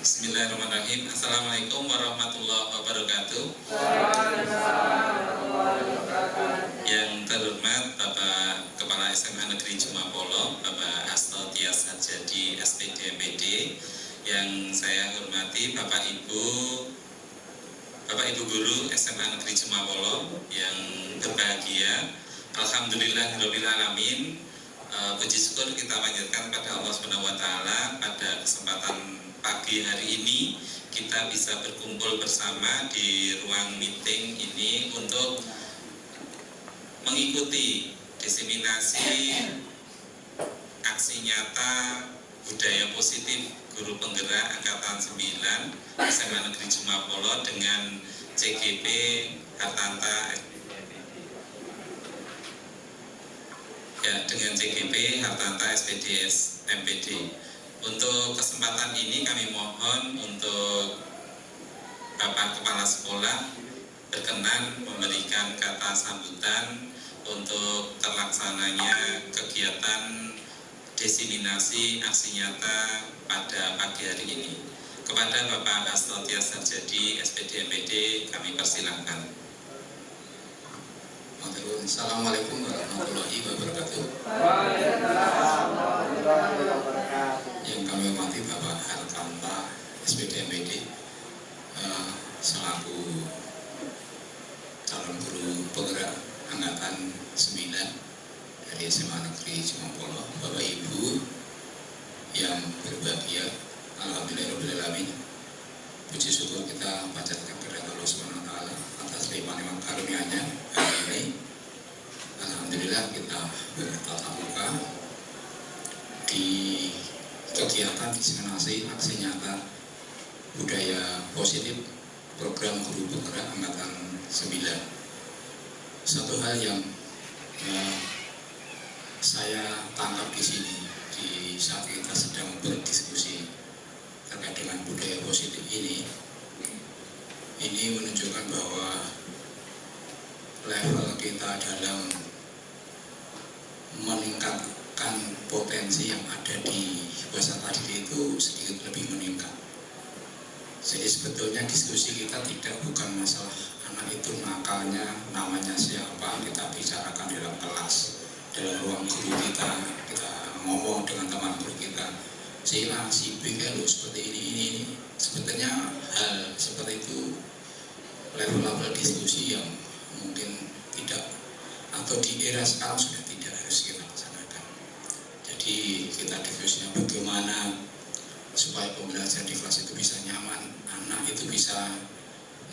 Bismillahirrahmanirrahim. Assalamualaikum warahmatullahi wabarakatuh. Yang terhormat Bapak Kepala SMA Negeri Jumapolo, Bapak Hasto Tias Harjadi SPD MPD. Yang saya hormati Bapak Ibu Guru SMA Negeri Jumapolo yang berbahagia. Alhamdulillahirabbil alamin. Puji syukur kita panjatkan pada Allah Subhanahu wa taala pada kesempatan pagi hari ini kita bisa berkumpul bersama di ruang meeting ini untuk mengikuti diseminasi aksi nyata budaya positif guru penggerak angkatan 9 SMA Negeri Jumapolo dengan CGP Hartanta dengan CGP Hartanta SPDS MPD. Untuk kesempatan ini kami mohon untuk Bapak Kepala Sekolah berkenan memberikan kata sambutan untuk terlaksananya kegiatan diseminasi aksi nyata pada pagi hari ini. Kepada Bapak Hasto Tias Harjadi SPD MPD kami persilahkan. Assalamualaikum warahmatullahi wabarakatuh. Yang kami hormati Bapak Hartanta SPD MPD selaku calon guru penggerak angkatan 9 dari SMA Negeri Jumapolo, Bapak Ibu yang berbahagia, alhamdulillahirabbil alamin. Puji syukur kita panjatkan kepada Allah Subhanahu wa taala atas limpahan karunia-Nya hari ini. Alhamdulillah kita bertatap muka di kegiatan diseminasi aksi nyata budaya positif program guru penggerak angkatan 9. Satu hal yang saya tangkap di sini di saat kita sedang berdiskusi terkait dengan budaya positif ini menunjukkan bahwa level kita dalam meningkatkan potensi yang ada di peserta didik itu sedikit lebih meningkat. Jadi sebetulnya diskusi kita bukan masalah anak itu nakalnya namanya siapa, kita bicarakan dalam kelas, dalam ruang guru kita ngomong dengan teman guru kita, si A, si B, kalau seperti ini. Sebetulnya hal seperti itu level-level diskusi yang mungkin tidak, atau di era sekarang sudah tidak harus kita laksanakan. Jadi kita diskusinya bagaimana supaya pembelajaran di kelas itu bisa nyaman, anak itu bisa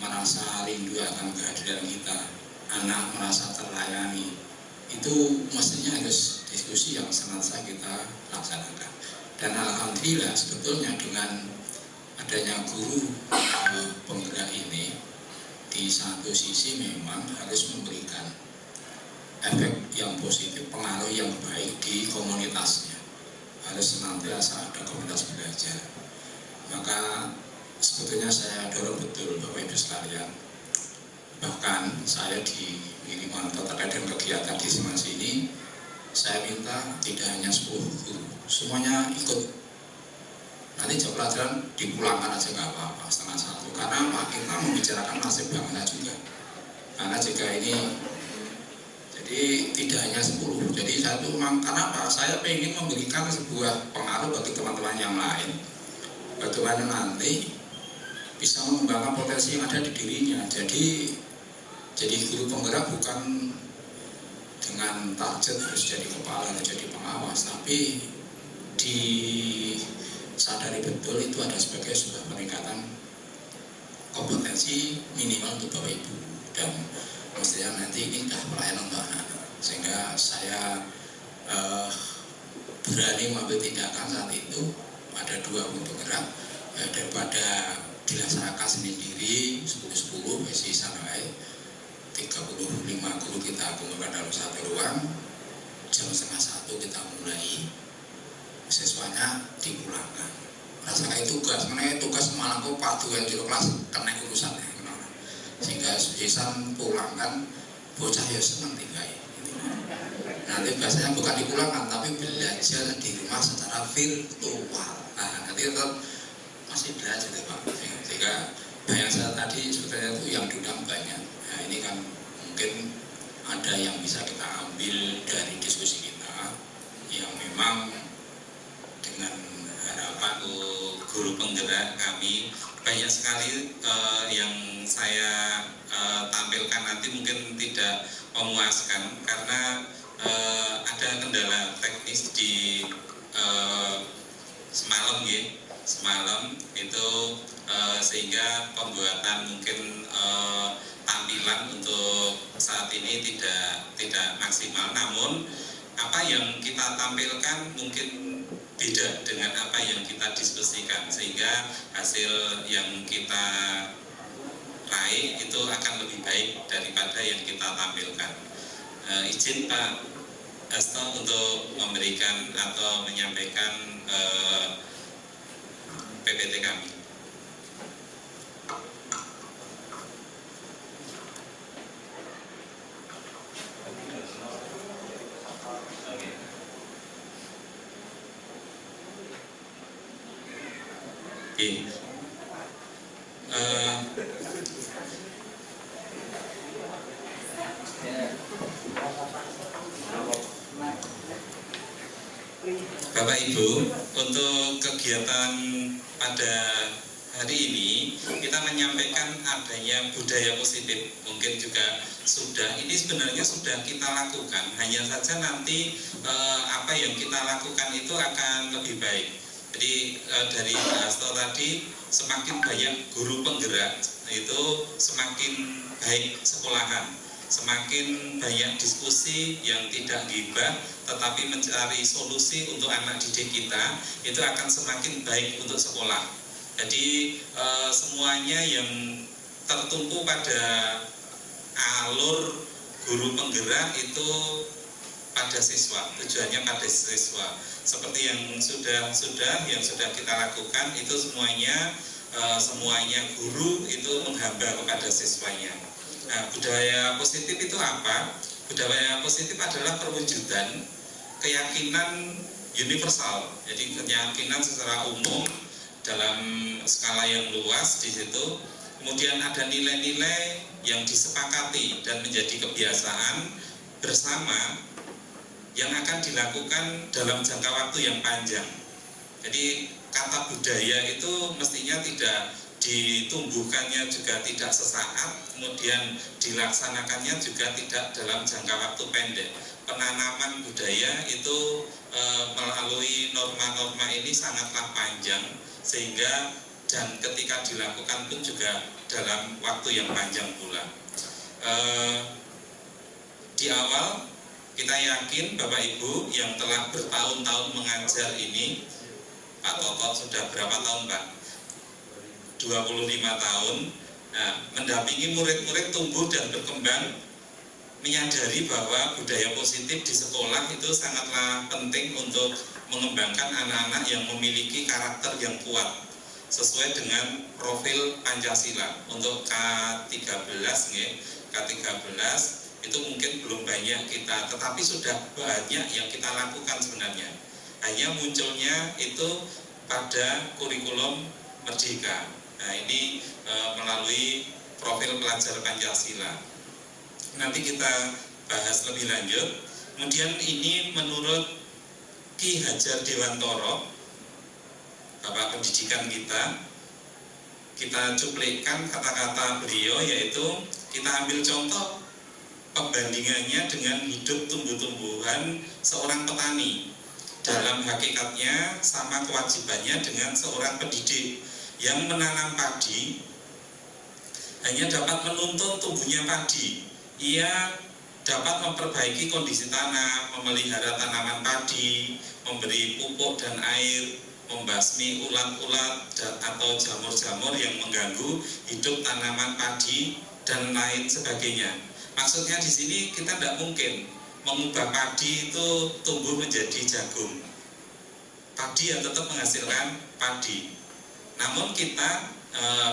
merasa rindu akan kehadiran kita, anak merasa terlayani. Itu mestinya harus diskusi yang senantiasa kita laksanakan. Dan alhamdulillah sebetulnya dengan adanya guru penggerak ini, di satu sisi memang harus memberikan efek yang positif, pengaruh yang baik di komunitasnya. Harus senantiasa ada komunitas belajar. Maka sebetulnya saya dorong betul Bapak Ibu sekalian. Bahkan saya di monitor terkait dengan kegiatan diseminasi ini, saya minta tidak hanya 10 guru, semuanya ikut. Nanti jam pelajaran dipulangkan aja nggak apa-apa, setengah 1. Karena kita membicarakan nasib bangsa juga. Karena jika ini, jadi tidak hanya 10. Jadi satu memang kenapa? Saya ingin memberikan sebuah pengaruh bagi teman-teman yang lain. Bagaimana nanti bisa mengembangkan potensi yang ada di dirinya. Jadi guru penggerak bukan dengan target harus jadi kepala atau jadi pengawas, tapi disadari betul itu ada sebagai sebuah peningkatan kompetensi minimal untuk Bapak Ibu, dan mestinya nanti ini dah pelayanan untuk anak-anak. Sehingga saya berani mengambil tindakan saat itu ada 2 guru penggerak, daripada dilaksanakan sendiri 10-10 besi sampai 35 guru kita kumpulkan dalam satu ruang. Jam setengah 1 kita mulai, siswanya dipulangkan. Rasakan tugas, mengenai tugas malah kok paduan di kelas kena urusannya, sehingga sepisan pulangkan bocah ya senang tinggal. Nanti biasanya bukan dipulangkan tapi belajar di rumah secara virtual. Nah nanti tetap masih belajar ya Pak. Sehingga yang saya tadi sebetulnya itu yang diundang banyak. Nah ini kan mungkin ada yang bisa kita ambil dari diskusi kita yang memang dengan harapan guru penggerak kami banyak sekali yang saya tampilkan nanti mungkin tidak memuaskan karena ada kendala teknis di semalam itu sehingga pembuatan mungkin tampilan untuk saat ini tidak maksimal, namun apa yang kita tampilkan mungkin beda dengan apa yang kita diskusikan sehingga hasil yang kita raih itu akan lebih baik daripada yang kita tampilkan. Izin Pak Hasto untuk memberikan atau menyampaikan PPT kami. Oke. Bapak Ibu, untuk kegiatan pada hari ini kita menyampaikan adanya budaya positif. Mungkin juga ini sebenarnya sudah kita lakukan, hanya saja nanti apa yang kita lakukan itu akan lebih baik. Jadi dari Pak Hasto tadi, semakin banyak guru penggerak itu semakin baik sekolahan, semakin banyak diskusi yang tidak gibah tetapi mencari solusi untuk anak didik kita, itu akan semakin baik untuk sekolah. Jadi semuanya yang tertumpu pada alur guru penggerak itu pada siswa, tujuannya pada siswa. Seperti yang sudah kita lakukan itu semuanya guru itu menghamba kepada siswanya. Nah, budaya positif itu apa? Budaya positif adalah perwujudan keyakinan universal. Jadi keyakinan secara umum dalam skala yang luas di situ. Kemudian ada nilai-nilai yang disepakati dan menjadi kebiasaan bersama yang akan dilakukan dalam jangka waktu yang panjang. Jadi kata budaya itu mestinya tidak ditumbuhkannya juga tidak sesaat, kemudian dilaksanakannya juga tidak dalam jangka waktu pendek. Penanaman budaya itu melalui norma-norma ini sangatlah panjang, sehingga dan ketika dilakukan pun juga dalam waktu yang panjang pula. Di awal kita yakin Bapak Ibu yang telah bertahun-tahun mengajar ini, Pak Toto sudah berapa tahun Pak? 25 tahun. Nah, mendampingi murid-murid tumbuh dan berkembang, menyadari bahwa budaya positif di sekolah itu sangatlah penting untuk mengembangkan anak-anak yang memiliki karakter yang kuat sesuai dengan profil Pancasila. Untuk K13 itu mungkin belum banyak kita, tetapi sudah banyak yang kita lakukan sebenarnya. Hanya munculnya itu pada kurikulum Merdeka. Nah, ini melalui profil pelajar Pancasila. Nanti kita bahas lebih lanjut. Kemudian ini menurut Ki Hajar Dewantoro, Bapak Pendidikan kita cuplikkan kata-kata beliau, yaitu kita ambil contoh pembandingannya dengan hidup tumbuh-tumbuhan seorang petani. Dalam hakikatnya sama kewajibannya dengan seorang pendidik yang menanam padi, hanya dapat menuntun tumbuhnya padi. Ia dapat memperbaiki kondisi tanah, memelihara tanaman padi, memberi pupuk dan air, membasmi ulat-ulat atau jamur-jamur yang mengganggu hidup tanaman padi dan lain sebagainya. Maksudnya di sini kita tidak mungkin mengubah padi itu tumbuh menjadi jagung. Padi yang tetap menghasilkan padi. Namun kita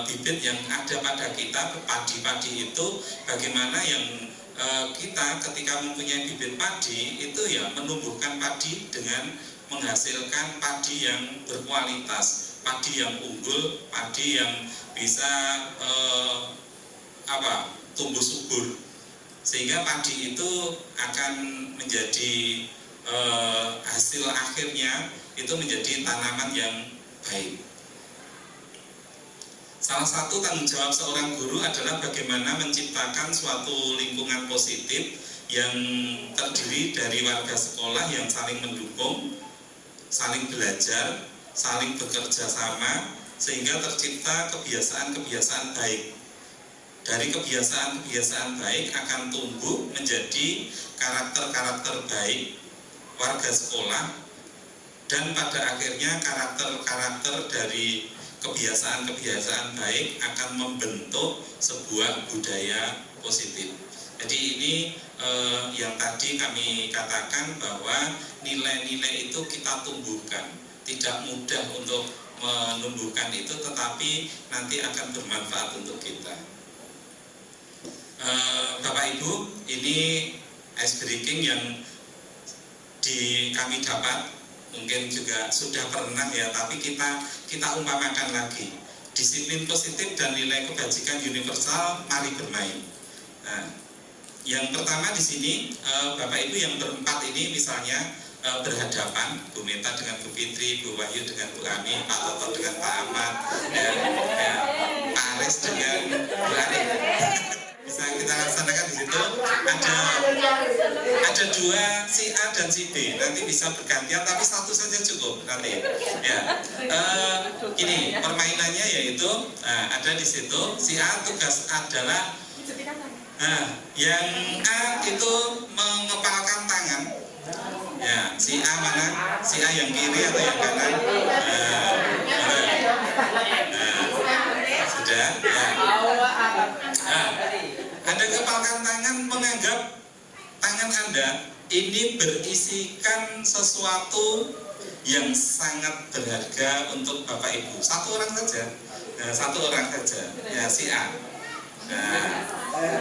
bibit yang ada pada kita, padi-padi itu bagaimana yang kita ketika mempunyai bibit padi itu ya menumbuhkan padi dengan menghasilkan padi yang berkualitas, padi yang unggul, padi yang bisa tumbuh subur, sehingga padi itu akan menjadi hasil akhirnya itu menjadi tanaman yang baik. Salah satu tanggung jawab seorang guru adalah bagaimana menciptakan suatu lingkungan positif yang terdiri dari warga sekolah yang saling mendukung, saling belajar, saling bekerja sama, sehingga tercipta kebiasaan-kebiasaan baik. Dari kebiasaan-kebiasaan baik akan tumbuh menjadi karakter-karakter baik warga sekolah, dan pada akhirnya karakter-karakter dari kebiasaan-kebiasaan baik akan membentuk sebuah budaya positif. Jadi ini yang tadi kami katakan bahwa nilai-nilai itu kita tumbuhkan. Tidak mudah untuk menumbuhkan itu, tetapi nanti akan bermanfaat untuk kita. Bapak Ibu, ini ice breaking yang kami dapat, mungkin juga sudah pernah ya, tapi kita umpamakan lagi. Disiplin positif dan nilai kebajikan universal, mari bermain. Nah, yang pertama di sini, Bapak Ibu yang berempat ini misalnya berhadapan, Bu Meta dengan Bu Fitri, Bu Wahyu dengan Bu Ami, Pak Toto dengan Pak Ahmad, Pak Aris dengan Bu Arif. Bisa kita laksanakan di situ. Ada dua, si A dan si B, nanti bisa bergantian, tapi satu saja cukup nanti. Ya, ini permainannya yaitu ada di situ. Si A tugas adalah, yang A itu mengepalkan tangan. Ya, si A mana? Si A yang kiri atau yang kanan? Sudah. Ya. Anda kepalkan tangan menganggap tangan Anda ini berisikan sesuatu yang sangat berharga untuk Bapak Ibu. Satu orang saja. Ya, si A.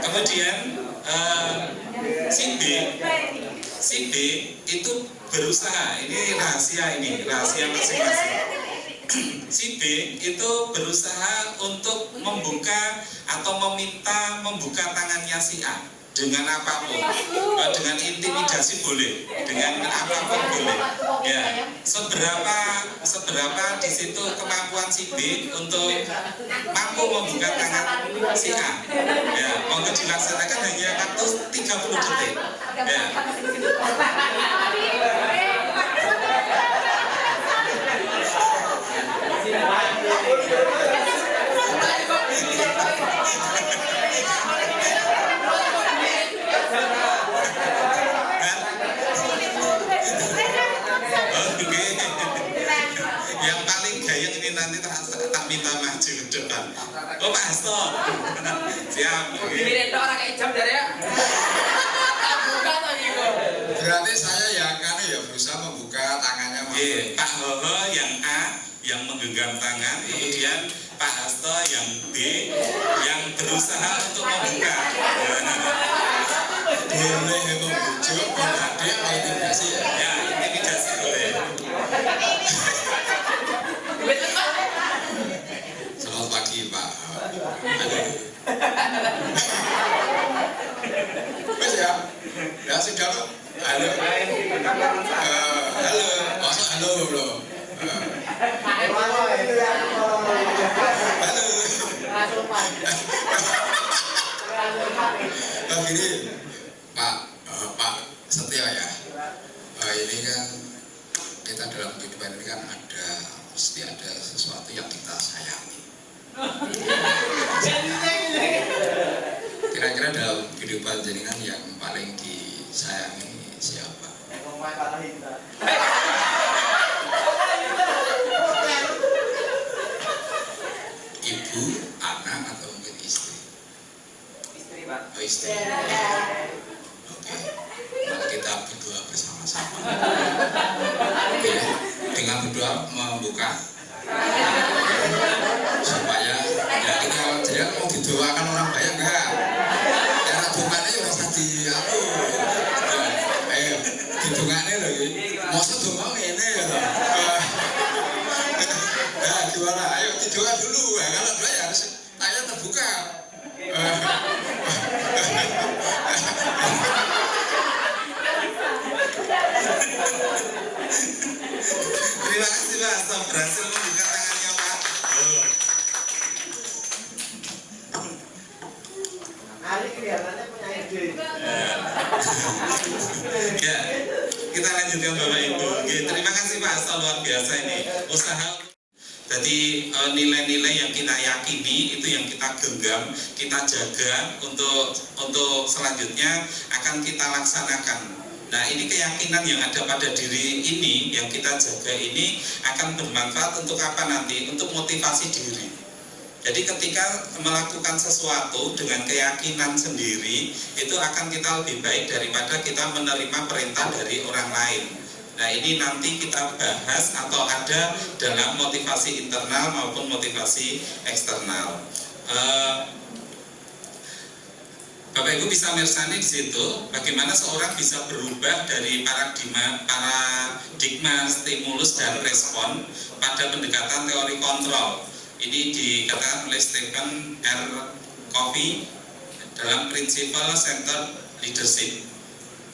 Kemudian si B itu berusaha, ini rahasia masing-masing. Si B itu berusaha untuk membuka atau meminta membuka tangannya si A dengan apapun, dengan intimidasi boleh, dengan apapun boleh. Ya, seberapa di situ kemampuan si B untuk mampu membuka tangan si A. Ya, mau dilaksanakan hanya waktu 30 detik. Ya. Yang paling gayeng ini nanti tak minta maju ke depan. Oh, Pak Hasto. Siap. Ini orang ijam dari ya. Berarti saya yang berusaha membuka tangannya. Pak Hoho yang A yang menggenggam tangan, kemudian Pak Hasto yang B yang berusaha untuk membuka. Boleh membujuk, adik mau intimidasi ya? Ya, intimidasi boleh. Selamat pagi Pak. Mas ya? Ya sudah loh. Halo. Halo. Masa halo loh. Halo. Gini Pak Setia ya. Ini kan kita dalam kehidupan ini kan mesti ada sesuatu yang kita sayangi. Kira-kira dalam kehidupan jenengan yang paling disayangi siapa? Ibu, anak, atau mungkin istri? Istri, Pak. Oh, istri. Oke. Mari kita berdoa bersama-sama. Oke. Dengan berdoa membuka supaya ya kita jadi mau didoakan orang banyak enggak? Cara doanya juga usah ayo didongane lho iki. Mosok donga ngene ya. Nah, Nah, ayo didoa dulu. Nah, kalau doa ya harus tanya terbuka. Terima kasih Pak, Asam berhasil membuka tangannya Pak. Ali kelihatannya punya ide. Ya, kita lanjutkan Bapak Ibu. Oke, terima kasih Pak Asam, luar biasa ini usaha. Jadi nilai-nilai yang kita yakini itu yang kita genggam, kita jaga untuk selanjutnya akan kita laksanakan. Nah, ini keyakinan yang ada pada diri ini yang kita jaga ini akan bermanfaat untuk apa nanti? Untuk motivasi diri. Jadi ketika melakukan sesuatu dengan keyakinan sendiri itu akan kita lebih baik daripada kita menerima perintah dari orang lain. Nah, ini nanti kita bahas atau ada dalam motivasi internal maupun motivasi eksternal. Bapak Ibu bisa mersani di situ bagaimana seorang bisa berubah dari paradigma stimulus dan respon pada pendekatan teori kontrol. Ini dikatakan oleh Stephen R. Covey dalam Principle Centered Leadership.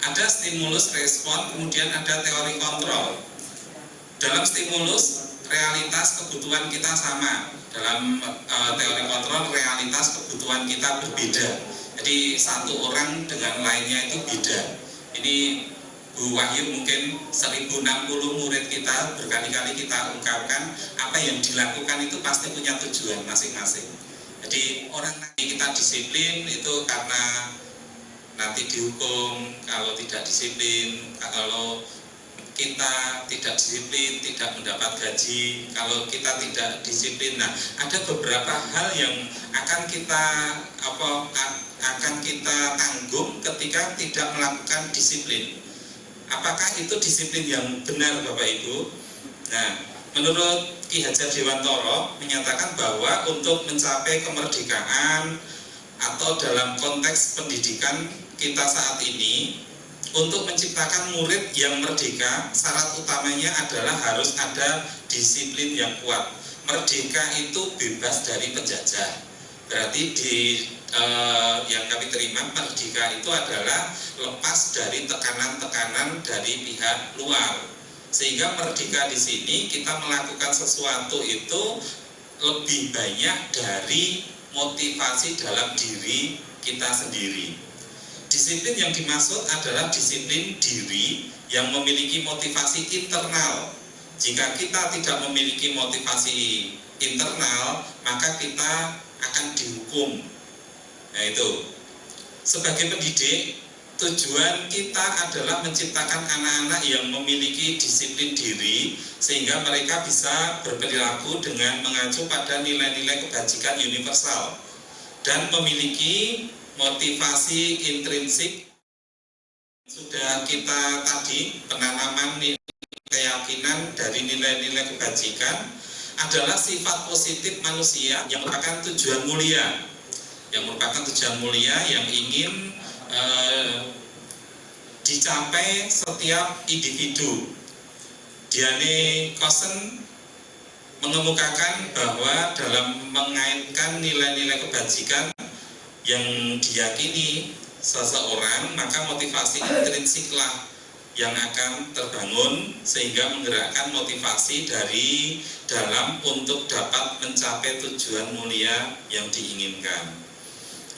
Ada stimulus, respon, kemudian ada teori kontrol. Dalam stimulus, realitas kebutuhan kita sama. Dalam teori kontrol, realitas kebutuhan kita berbeda. Jadi satu orang dengan lainnya itu beda. Ini Bu Wahyu mungkin 1060 murid kita berkali-kali kita ungkapkan apa yang dilakukan itu pasti punya tujuan masing-masing. Jadi orang nanti kita disiplin itu karena nanti dihukum kalau tidak disiplin, kalau kita tidak disiplin tidak mendapat gaji, kalau kita tidak disiplin. Nah, ada beberapa hal yang akan kita tanggung ketika tidak melakukan disiplin. Apakah itu disiplin yang benar Bapak Ibu? Nah, menurut Ki Hajar Dewantoro menyatakan bahwa untuk mencapai kemerdekaan atau dalam konteks pendidikan kita saat ini, untuk menciptakan murid yang merdeka, syarat utamanya adalah harus ada disiplin yang kuat. Merdeka itu bebas dari penjajah. Berarti yang kami terima merdeka itu adalah lepas dari tekanan-tekanan dari pihak luar. Sehingga merdeka di sini kita melakukan sesuatu itu lebih banyak dari motivasi dalam diri kita sendiri. Disiplin yang dimaksud adalah disiplin diri yang memiliki motivasi internal. Jika kita tidak memiliki motivasi internal, maka kita akan dihukum. Nah, itu. Sebagai pendidik, tujuan kita adalah menciptakan anak-anak yang memiliki disiplin diri sehingga mereka bisa berperilaku dengan mengacu pada nilai-nilai kebajikan universal dan memiliki motivasi intrinsik. Sudah kita tadi penanaman keyakinan dari nilai-nilai kebajikan adalah sifat positif manusia yang merupakan tujuan mulia, yang ingin dicapai setiap individu. Diane Kosen mengemukakan bahwa dalam mengaitkan nilai-nilai kebajikan yang diyakini seseorang, maka motivasi intrinsiklah yang akan terbangun sehingga menggerakkan motivasi dari dalam untuk dapat mencapai tujuan mulia yang diinginkan.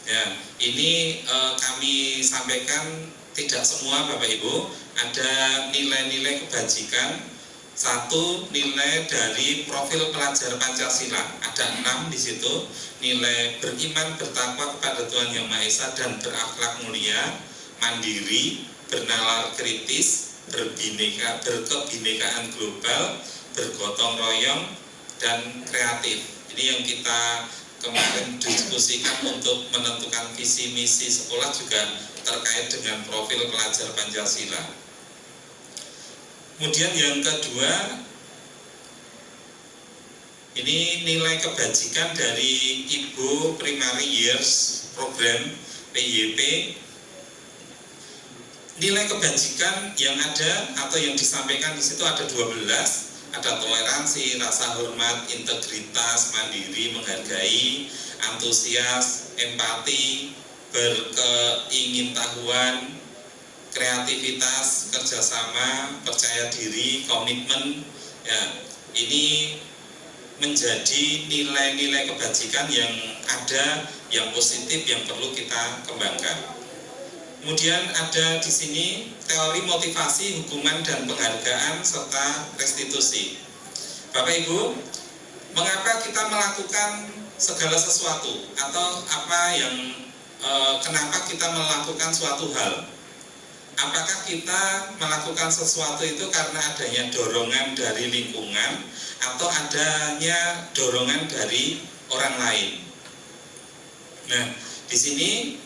Ya, ini kami sampaikan tidak semua Bapak Ibu, ada nilai-nilai kebajikan. Satu, nilai dari profil pelajar Pancasila, ada 6 di situ. Nilai beriman, bertakwa kepada Tuhan Yang Maha Esa dan berakhlak mulia, mandiri, bernalar kritis, berkebinekaan global, bergotong royong, dan kreatif. Ini yang kita kemarin diskusikan untuk menentukan visi misi sekolah juga terkait dengan profil pelajar Pancasila. Kemudian yang kedua, ini nilai kebajikan dari Ibu Primary Years Program PYP. Nilai kebajikan yang ada atau yang disampaikan di situ ada 12. ada toleransi, rasa hormat, integritas, mandiri, menghargai, antusias, empati, berkeingintahuan, kreativitas, kerjasama, percaya diri, komitmen. Ya, ini menjadi nilai-nilai kebajikan yang ada, yang positif, yang perlu kita kembangkan. Kemudian ada di sini teori motivasi, hukuman dan penghargaan serta restitusi. Bapak Ibu, mengapa kita melakukan segala sesuatu atau apa yang kenapa kita melakukan suatu hal? Apakah kita melakukan sesuatu itu karena adanya dorongan dari lingkungan atau adanya dorongan dari orang lain? Nah, di sini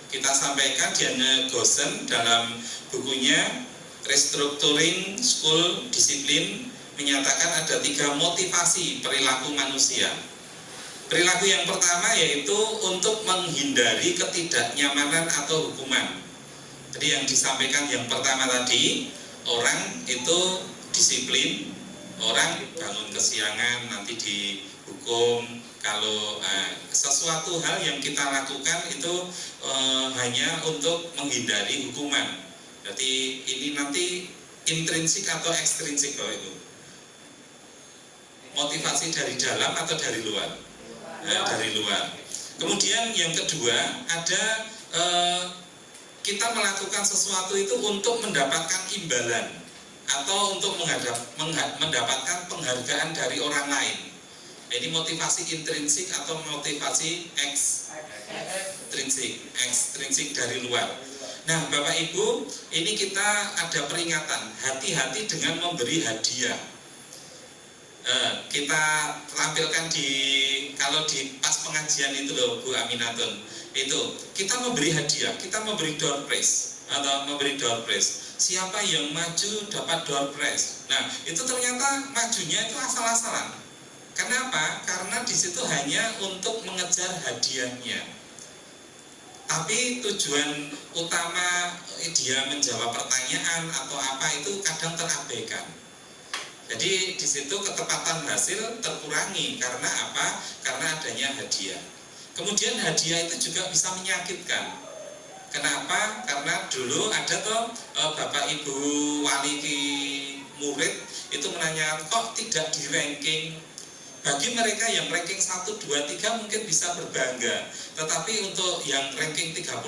kita sampaikan Diana Gosen dalam bukunya Restructuring School Discipline menyatakan ada 3 motivasi perilaku manusia. Perilaku yang pertama yaitu untuk menghindari ketidaknyamanan atau hukuman. Jadi yang disampaikan yang pertama tadi, orang itu disiplin, orang bangun kesiangan nanti dihukum. Kalau sesuatu hal yang kita lakukan itu hanya untuk menghindari hukuman. Jadi ini nanti intrinsik atau ekstrinsik Bapak Ibu. Motivasi dari dalam atau dari luar? Dari luar. Kemudian yang kedua ada kita melakukan sesuatu itu untuk mendapatkan imbalan atau untuk mendapatkan penghargaan dari orang lain. Ini motivasi intrinsik atau motivasi ekstrinsik dari luar. Nah, Bapak Ibu, ini kita ada peringatan, hati-hati dengan memberi hadiah. Kita tampilkan kalau di pas pengajian itu loh Bu Aminatun, itu kita memberi hadiah, kita memberi door prize atau memberi door prize. Siapa yang maju dapat door prize. Nah, itu ternyata majunya itu asal-asalan. Kenapa? Karena di situ hanya untuk mengejar hadiahnya. Tapi tujuan utama dia menjawab pertanyaan atau apa itu kadang terabaikan. Jadi di situ ketepatan hasil terkurangi karena apa? Karena adanya hadiah. Kemudian hadiah itu juga bisa menyakitkan. Kenapa? Karena dulu ada Bapak Ibu wali murid itu menanyakan kok tidak di ranking. Bagi mereka yang ranking 1, 2, 3 mungkin bisa berbangga. Tetapi untuk yang ranking 36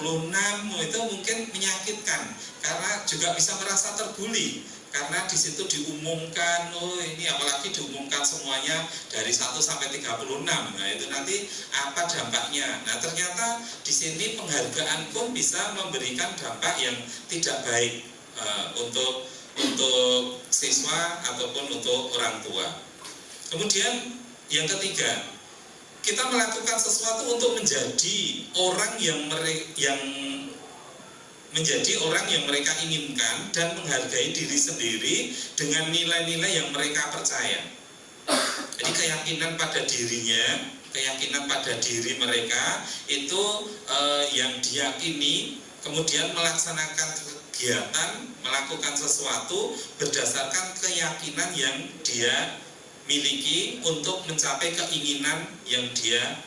itu mungkin menyakitkan. Karena juga bisa merasa terbuli. Karena di situ diumumkan, oh ini apalagi diumumkan semuanya dari 1 sampai 36. Nah itu nanti apa dampaknya? Nah ternyata di sini penghargaan pun bisa memberikan dampak yang tidak baik untuk siswa ataupun untuk orang tua. Kemudian yang ketiga, kita melakukan sesuatu untuk menjadi orang yang mereka inginkan dan menghargai diri sendiri dengan nilai-nilai yang mereka percaya. Jadi keyakinan pada dirinya, keyakinan pada diri mereka itu yang diyakini, kemudian melaksanakan kegiatan, melakukan sesuatu berdasarkan keyakinan yang dia miliki untuk mencapai keinginan yang dia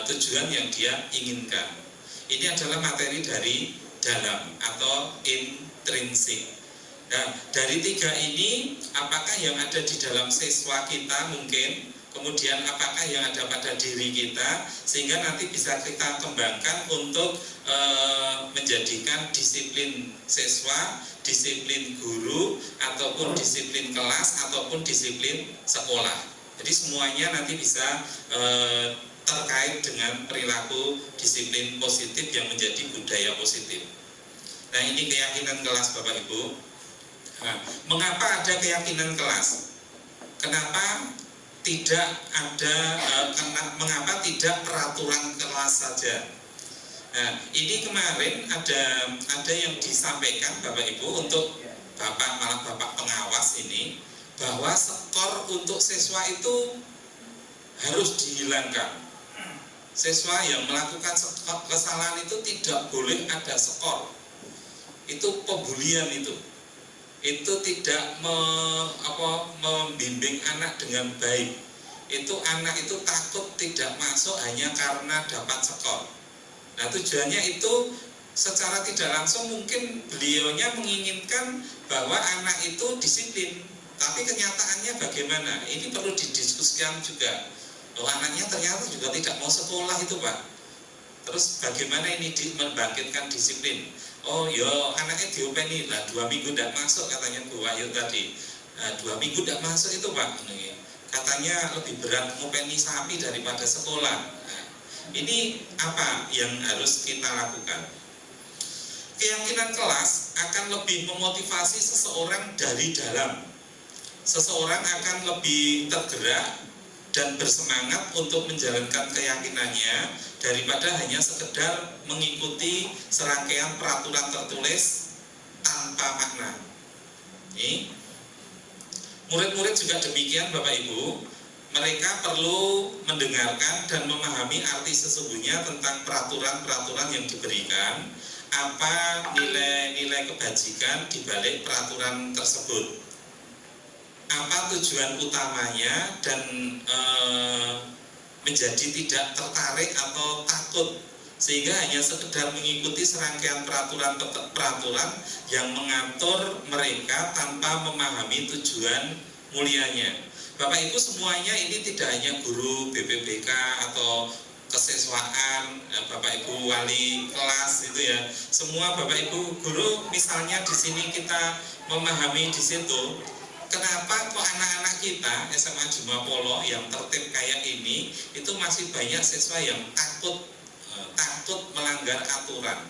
tujuan yang dia inginkan. Ini adalah materi dari dalam atau intrinsik. Nah, dari 3 ini apakah yang ada di dalam siswa kita mungkin, kemudian apakah yang ada pada diri kita, sehingga nanti bisa kita kembangkan untuk menjadikan disiplin siswa, disiplin guru, ataupun disiplin kelas, ataupun disiplin sekolah. Jadi semuanya nanti bisa terkait dengan perilaku disiplin positif yang menjadi budaya positif. Nah ini keyakinan kelas Bapak Ibu. Nah, mengapa ada keyakinan kelas? Kenapa tidak ada mengapa tidak peraturan kelas saja? Nah, ini kemarin ada yang disampaikan Bapak Ibu untuk malah Bapak pengawas ini, bahwa skor untuk siswa itu harus dihilangkan. Siswa yang melakukan kesalahan itu tidak boleh ada skor. Itu pembulian itu. itu tidak membimbing anak dengan baik, itu anak itu takut tidak masuk hanya karena dapat skor. Nah, tujuannya itu secara tidak langsung mungkin beliaunya menginginkan bahwa anak itu disiplin, tapi kenyataannya bagaimana? Ini perlu didiskusikan juga. Oh, anaknya ternyata juga tidak mau sekolah itu, Pak. Terus bagaimana ini membangkitkan disiplin? Oh, yo anaknya diopeni lah 2 minggu tidak masuk katanya Bu Wahyu tadi. 2 minggu tidak masuk itu, Pak. Katanya lebih berat ngopeni sapi daripada sekolah. Nah, ini apa yang harus kita lakukan? Keyakinan kelas akan lebih memotivasi seseorang dari dalam. Seseorang akan lebih tergerak dan bersemangat untuk menjalankan keyakinannya daripada hanya sekedar mengikuti serangkaian peraturan tertulis tanpa makna. Ini murid-murid juga demikian, Bapak Ibu. Mereka perlu mendengarkan dan memahami arti sesungguhnya tentang peraturan-peraturan yang diberikan, apa nilai-nilai kebajikan di balik peraturan tersebut, apa tujuan utamanya, dan menjadi tidak tertarik atau takut sehingga hanya sekedar mengikuti serangkaian peraturan yang mengatur mereka tanpa memahami tujuan mulianya. Bapak Ibu semuanya ini tidak hanya guru BPBK atau kesiswaan, Bapak Ibu wali kelas itu ya. Semua Bapak Ibu guru, misalnya di sini kita memahami di situ, kenapa kok anak-anak kita SMA Juma Polo yang tertib kayak ini itu masih banyak siswa yang takut melanggar aturan?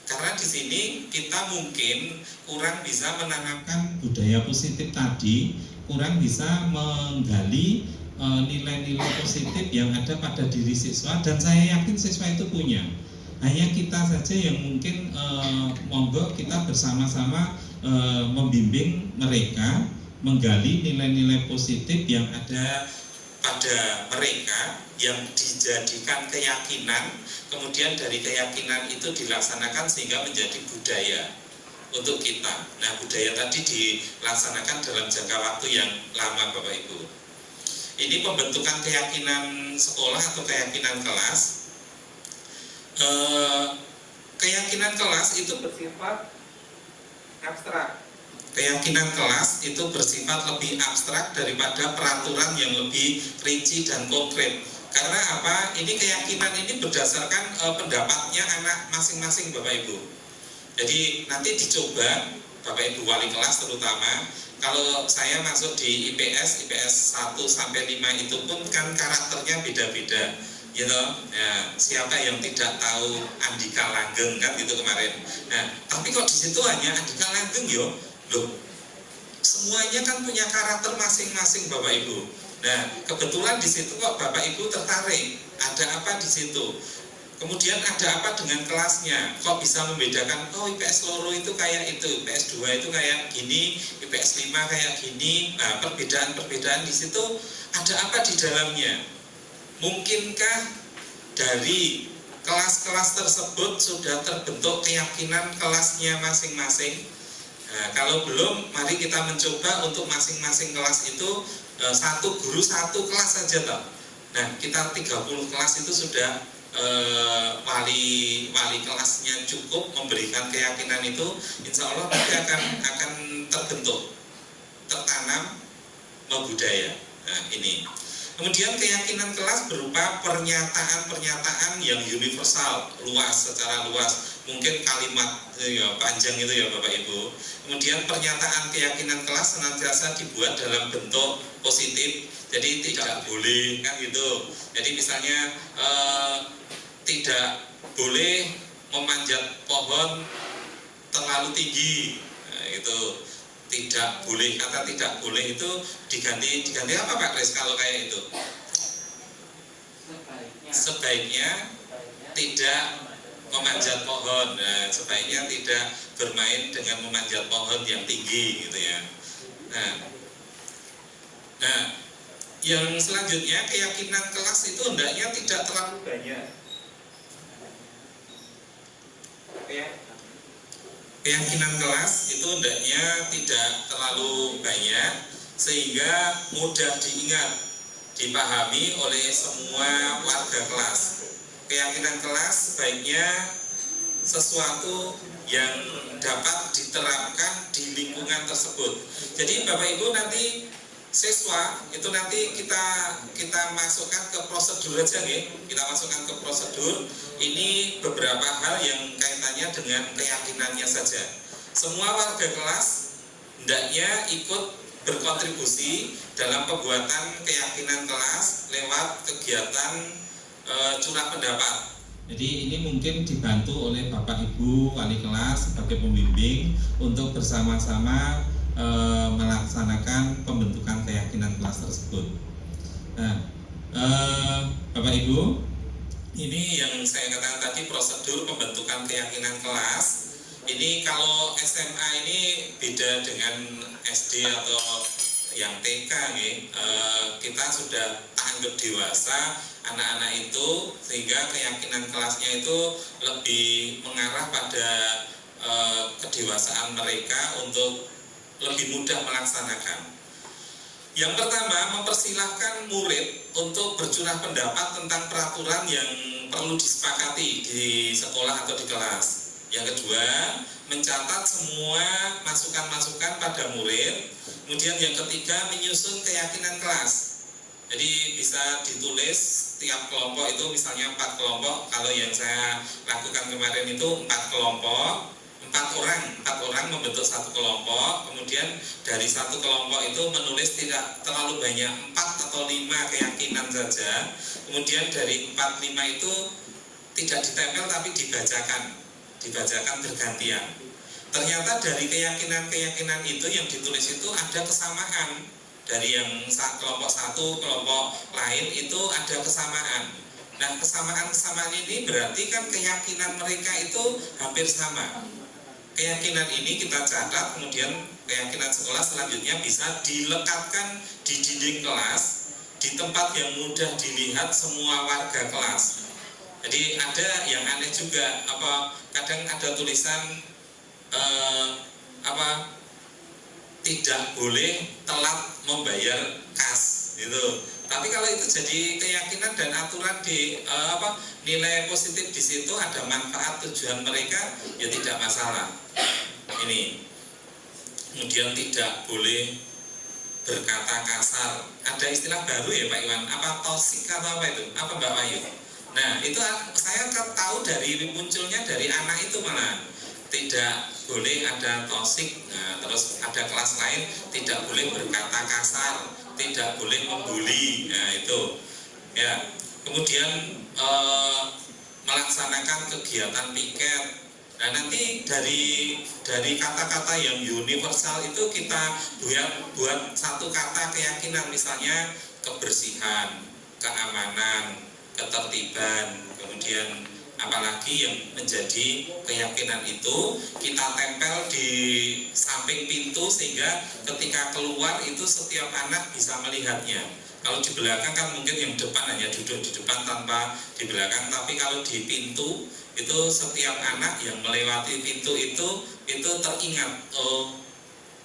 Karena di sini kita mungkin kurang bisa menanamkan budaya positif tadi, kurang bisa menggali nilai-nilai positif yang ada pada diri siswa, dan saya yakin siswa itu punya. Hanya kita saja yang mungkin monggo kita bersama-sama membimbing mereka menggali nilai-nilai positif yang ada pada mereka yang dijadikan keyakinan, kemudian dari keyakinan itu dilaksanakan sehingga menjadi budaya untuk kita. Nah, budaya tadi dilaksanakan dalam jangka waktu yang lama, Bapak Ibu. Ini pembentukan keyakinan sekolah atau keyakinan kelas. Keyakinan kelas itu bersifat abstrak. Keyakinan kelas itu bersifat lebih abstrak daripada peraturan yang lebih rinci dan konkret. Karena apa? Ini keyakinan ini berdasarkan pendapatnya anak masing-masing, Bapak Ibu. Jadi nanti dicoba, Bapak Ibu wali kelas terutama, kalau saya masuk di IPS 1 sampai 5 itu pun kan karakternya beda-beda. Gitu. Ya, siapa yang tidak tahu Andika Langgeng kan gitu kemarin. Nah, tapi kok di situ hanya Andika Langgeng loh, semuanya kan punya karakter masing-masing, Bapak Ibu. Nah, kebetulan di situ kok Bapak Ibu tertarik, ada apa di situ? Kemudian ada apa dengan kelasnya? Kok bisa membedakan, oh IPS loro itu kayak itu, IPS 2 itu kayak gini, IPS 5 kayak gini. Nah, perbedaan-perbedaan di situ ada apa di dalamnya? Mungkinkah dari kelas-kelas tersebut sudah terbentuk keyakinan kelasnya masing-masing? Nah, kalau belum, mari kita mencoba untuk masing-masing kelas itu satu guru satu kelas saja toh. Nah, kita 30 kelas itu sudah wali kelasnya cukup memberikan keyakinan itu, insya Allah nanti akan terbentuk, tertanam budaya. Nah, ini. Kemudian keyakinan kelas berupa pernyataan-pernyataan yang universal, secara luas, mungkin kalimat ya, panjang itu ya Bapak Ibu. Kemudian pernyataan keyakinan kelas senantiasa dibuat dalam bentuk positif, jadi tidak boleh kan gitu. Jadi misalnya tidak boleh memanjat pohon terlalu tinggi, nah, itu tidak boleh. Kata tidak boleh itu diganti apa Pak Kris kalau kayak itu? Sebaiknya tidak memanjat pohon. Nah, sebaiknya tidak bermain dengan memanjat pohon yang tinggi gitu ya. Nah, yang selanjutnya keyakinan kelas itu hendaknya tidak terlalu banyak. keyakinan kelas itu hendaknya tidak terlalu banyak sehingga mudah diingat, dipahami oleh semua warga kelas. Keyakinan kelas sebaiknya sesuatu yang dapat diterapkan di lingkungan tersebut. Jadi Bapak Ibu nanti siswa itu nanti kita masukkan ke prosedur aja nih. Kita masukkan ke prosedur. Ini beberapa hal yang kaitannya dengan keyakinannya saja. Semua warga kelas hendaknya ikut berkontribusi dalam pembuatan keyakinan kelas lewat kegiatan curah pendapat. Jadi ini mungkin dibantu oleh Bapak Ibu wali kelas sebagai pembimbing untuk bersama-sama melaksanakan pembentukan keyakinan kelas tersebut. Nah, Bapak Ibu, ini yang saya katakan tadi prosedur pembentukan keyakinan kelas. Ini kalau SMA ini beda dengan SD atau yang TK nih, kita sudah anggap dewasa anak-anak itu, sehingga keyakinan kelasnya itu lebih mengarah pada kedewasaan mereka untuk lebih mudah melaksanakan. Yang pertama, mempersilahkan murid untuk bercurah pendapat tentang peraturan yang perlu disepakati di sekolah atau di kelas. Yang kedua, mencatat semua masukan-masukan pada murid. Kemudian yang ketiga, menyusun keyakinan kelas. Jadi bisa ditulis tiap kelompok itu, misalnya 4 kelompok. Kalau yang saya lakukan kemarin itu 4 kelompok, 4 orang membentuk satu kelompok. Kemudian dari satu kelompok itu menulis tidak terlalu banyak, 4 atau 5 keyakinan saja. Kemudian dari 4-5 itu tidak ditempel tapi dibacakan bergantian. Ternyata dari keyakinan-keyakinan itu yang ditulis itu ada kesamaan. Dari yang kelompok satu, kelompok lain itu ada kesamaan. Nah, kesamaan-kesamaan ini berarti kan keyakinan mereka itu hampir sama. Keyakinan ini kita catat, kemudian keyakinan sekolah selanjutnya bisa dilekatkan di dinding kelas, di tempat yang mudah dilihat semua warga kelas. Jadi ada yang aneh juga, kadang ada tulisan tidak boleh telat membayar kas gitu. Tapi kalau itu jadi keyakinan dan aturan di nilai positif di situ, ada manfaat tujuan mereka, ya tidak masalah. Ini. Kemudian tidak boleh berkata kasar. Ada istilah baru ya Pak Iwan, apa tosik atau apa itu? Apa Mbak Wayu? Nah, itu saya tahu dari munculnya dari anak itu malah. Tidak boleh ada tosik. Nah, terus ada kelas lain tidak boleh berkata kasar, tidak boleh membuli. Nah, itu ya. Kemudian melaksanakan kegiatan piket. Nah, nanti dari kata-kata yang universal itu kita buat satu kata keyakinan, misalnya kebersihan, keamanan, ketertiban, kemudian apalagi yang menjadi keyakinan itu kita tempel di samping pintu sehingga ketika keluar itu setiap anak bisa melihatnya. Kalau di belakang kan mungkin yang depan hanya duduk di depan tanpa di belakang, tapi kalau di pintu itu setiap anak yang melewati pintu itu teringat, oh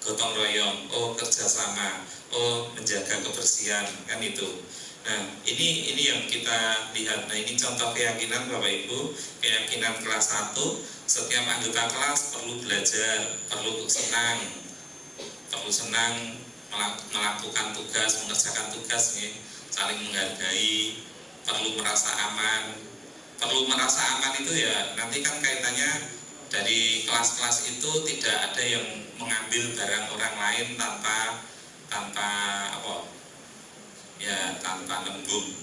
gotong royong, oh kerjasama, oh menjaga kebersihan, kan itu. Nah, ini yang kita lihat. Nah, ini contoh keyakinan Bapak Ibu, keyakinan kelas 1, setiap anggota kelas perlu belajar, perlu senang melakukan tugas, mengerjakan tugas, saling menghargai, perlu merasa aman. Perlu merasa aman itu ya nanti kan kaitannya dari kelas-kelas itu tidak ada yang mengambil barang orang lain tanpa nembung,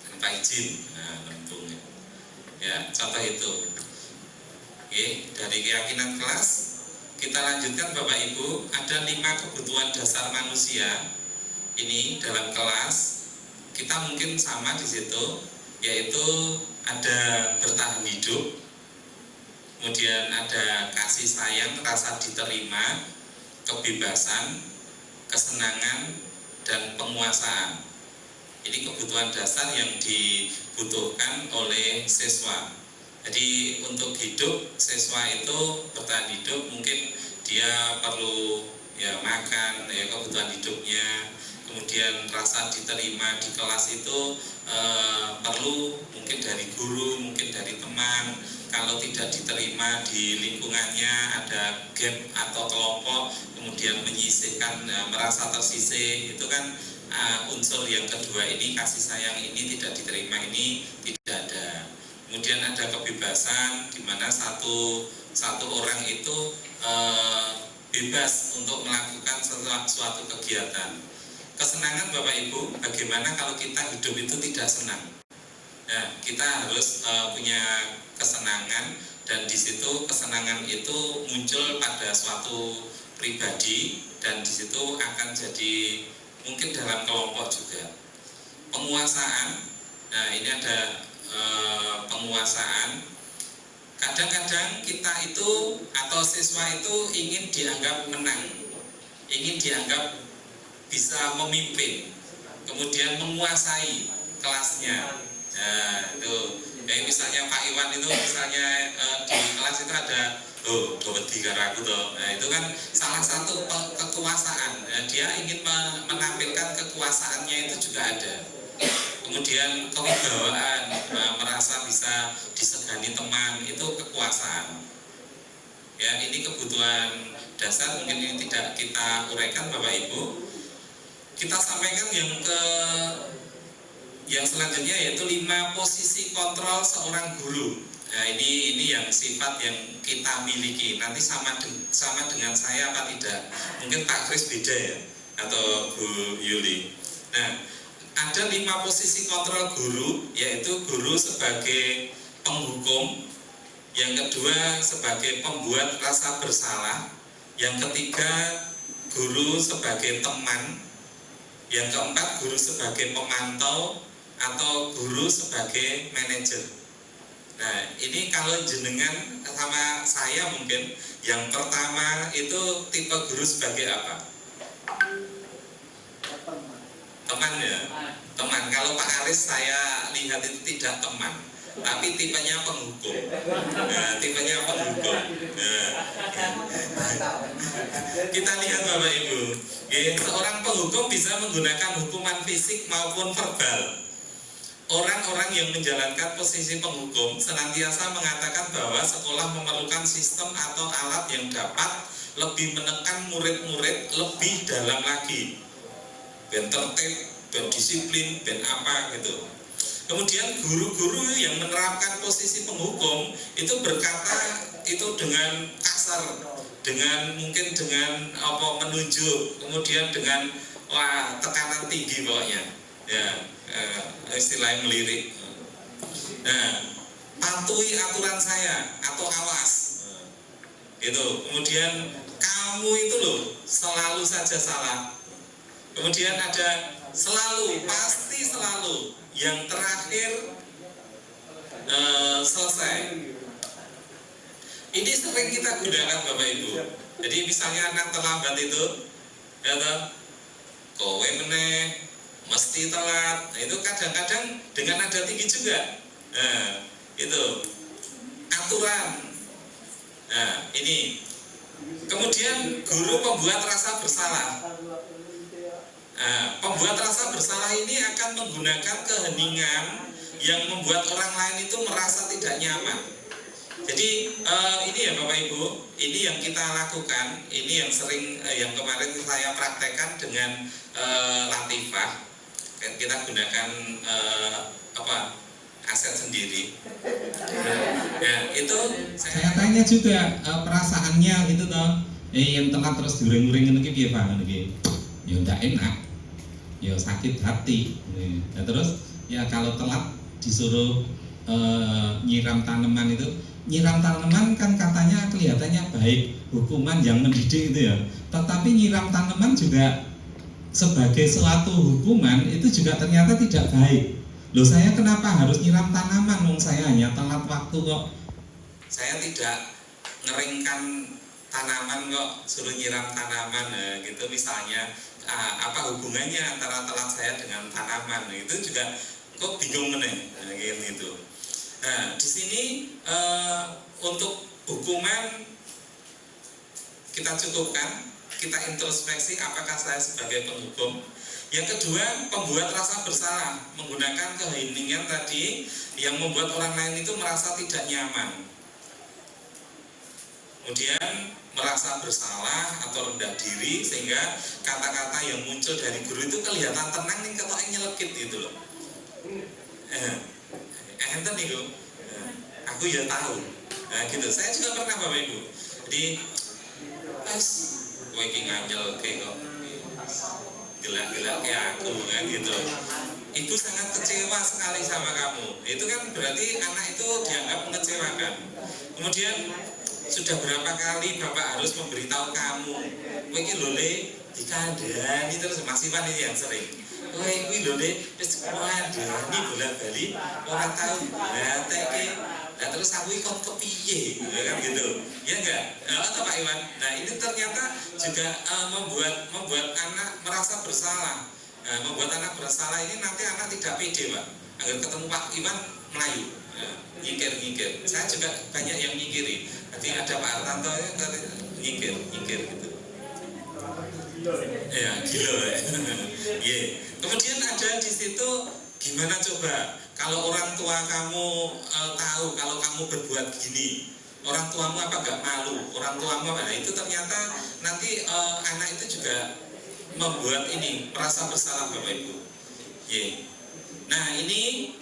tanpa izin. Nah, nembung ya, contoh itu. Oke, dari keyakinan kelas kita lanjutkan Bapak Ibu, ada 5 kebutuhan dasar manusia ini dalam kelas. Kita mungkin sama di situ, yaitu ada bertahan hidup, kemudian ada kasih sayang, rasa diterima, kebebasan, kesenangan, dan penguasaan. Ini kebutuhan dasar yang dibutuhkan oleh siswa. Jadi untuk hidup siswa itu bertahan hidup mungkin dia perlu ya makan, ya kebutuhan hidupnya, kemudian rasa diterima di kelas itu perlu mungkin dari guru, mungkin dari teman. Kalau tidak diterima di lingkungannya, ada gap atau kelompok, kemudian menyisihkan, merasa tersisih, itu kan unsur yang kedua ini, kasih sayang ini tidak diterima, ini tidak ada. Kemudian ada kebebasan di mana satu orang itu bebas untuk melakukan suatu kegiatan. Kesenangan Bapak Ibu, bagaimana kalau kita hidup itu tidak senang? Nah, kita harus punya kesenangan, dan di situ kesenangan itu muncul pada suatu pribadi, dan di situ akan jadi mungkin dalam kelompok juga. Penguasaan, nah ini ada penguasaan. Kadang-kadang kita itu atau siswa itu ingin dianggap menang, ingin dianggap bisa memimpin, kemudian menguasai kelasnya. Nah, itu kayak misalnya Pak Iwan itu misalnya di kelas itu ada dapat 3 ragu toh. Nah, itu kan salah satu kekuasaan. Nah, dia ingin menampilkan kekuasaannya itu juga ada. Kemudian kewibawaan, merasa bisa disegani teman, itu kekuasaan. Ya, ini kebutuhan dasar, mungkin ini tidak kita uraikan Bapak Ibu. Kita sampaikan yang selanjutnya, yaitu 5 posisi kontrol seorang guru. Nah, ini yang sifat yang kita miliki. Nanti sama dengan saya apa tidak? Mungkin Pak Kris beda ya, atau Bu Yuli. Nah, ada 5 posisi kontrol guru, yaitu guru sebagai penghukum, yang kedua sebagai pembuat rasa bersalah, yang ketiga guru sebagai teman, yang keempat guru sebagai pemantau, atau guru sebagai manajer. Nah, ini kalau jenengan sama saya mungkin yang pertama itu tipe guru sebagai apa? Teman ya, teman. Kalau Pak Aris saya lihat itu tidak teman, tapi tipenya penghukum. Nah, tipenya penghukum. Nah, kita lihat Bapak Ibu, seorang penghukum bisa menggunakan hukuman fisik maupun verbal. Orang-orang yang menjalankan posisi penghukum senantiasa mengatakan bahwa sekolah memerlukan sistem atau alat yang dapat lebih menekan murid-murid lebih dalam lagi. Ben tertib, ben disiplin, ben apa gitu. Kemudian guru-guru yang menerapkan posisi penghukum itu berkata itu dengan kasar, mungkin dengan menunjuk, kemudian dengan tekanan tinggi pokoknya. Ya, istilahnya melirik. Nah, patuhi aturan saya atau awas. Gitu. Kemudian kamu itu loh selalu saja salah. Kemudian ada selalu, pasti selalu. Yang terakhir selesai. Ini sering kita gunakan Bapak Ibu. Jadi misalnya anak terlambat itu, ya kowe meneh mesti telat. Nah, itu kadang-kadang dengan nada tinggi juga. Nah, itu aturan. Nah, ini. Kemudian guru pembuat rasa bersalah. Nah, pembuat rasa bersalah ini akan menggunakan keheningan yang membuat orang lain itu merasa tidak nyaman. Jadi ini ya Bapak Ibu, ini yang kita lakukan, ini yang sering, yang kemarin saya praktekkan dengan Latifah. Kita gunakan aset sendiri. Nah, itu saya tanya juga perasaannya gitu toh. Yang telat terus diuring-uring itu piye Pak? Ya enggak enak. Ya sakit hati. Nah, terus ya kalau telat disuruh nyiram tanaman itu, nyiram tanaman kan katanya kelihatannya baik, hukuman yang mendidik itu ya. Tetapi nyiram tanaman juga sebagai suatu hukuman itu juga ternyata tidak baik. Loh, saya kenapa harus nyiram tanaman? Wong saya hanya telat waktu kok. Saya tidak ngeringkan tanaman kok, suruh nyiram tanaman. Nah, gitu misalnya. Apa hubungannya antara telat saya dengan tanaman? Itu juga kok bingung meneh, gitu. Nah, di sini untuk hukuman kita cukupkan, kita introspeksi apakah saya sebagai penghukum. Yang kedua, pembuat rasa bersalah, menggunakan keheningan tadi yang membuat orang lain itu merasa tidak nyaman. Kemudian merasa bersalah atau rendah diri, sehingga kata-kata yang muncul dari guru itu kelihatan tenang nih, kalau nyelekit gitu loh. Enten nih, aku ya tahu. Nah, gitu. Saya juga pernah Bapak Ibu. Jadi kowe iki nganyelke kok. Gelak-gelak kayak aku kan gitu. Ibu sangat kecewa sekali sama kamu. Itu kan berarti anak itu dianggap mengecewakan. Kemudian sudah berapa kali Bapak harus memberitahu kamu, kowe iki lho Le dikandani terus masih pan yang sering. Kowe iki lho Le wis kandani bolak-balik ora tau bateke. Nah terus aku ikut kepiye, kan gitu, ya enggak? Atau Pak Iwan? Nah ini ternyata juga membuat anak merasa bersalah. Nah, membuat anak bersalah ini nanti anak tidak pede Pak. Agar ketemu Pak Iwan Melayu, nyingkir. Saya juga banyak yang nyingkiri. Nanti ada Pak Artanto nyingkir gitu. Ya gila. Yeah. Kemudian ada di situ gimana coba? Kalau orang tua kamu tahu kalau kamu berbuat gini, orang tuamu apa gak malu? Orang tuamu apa? Nah, itu ternyata nanti anak itu juga membuat ini merasa bersalah Bapak Ibu. Yeah. Nah ini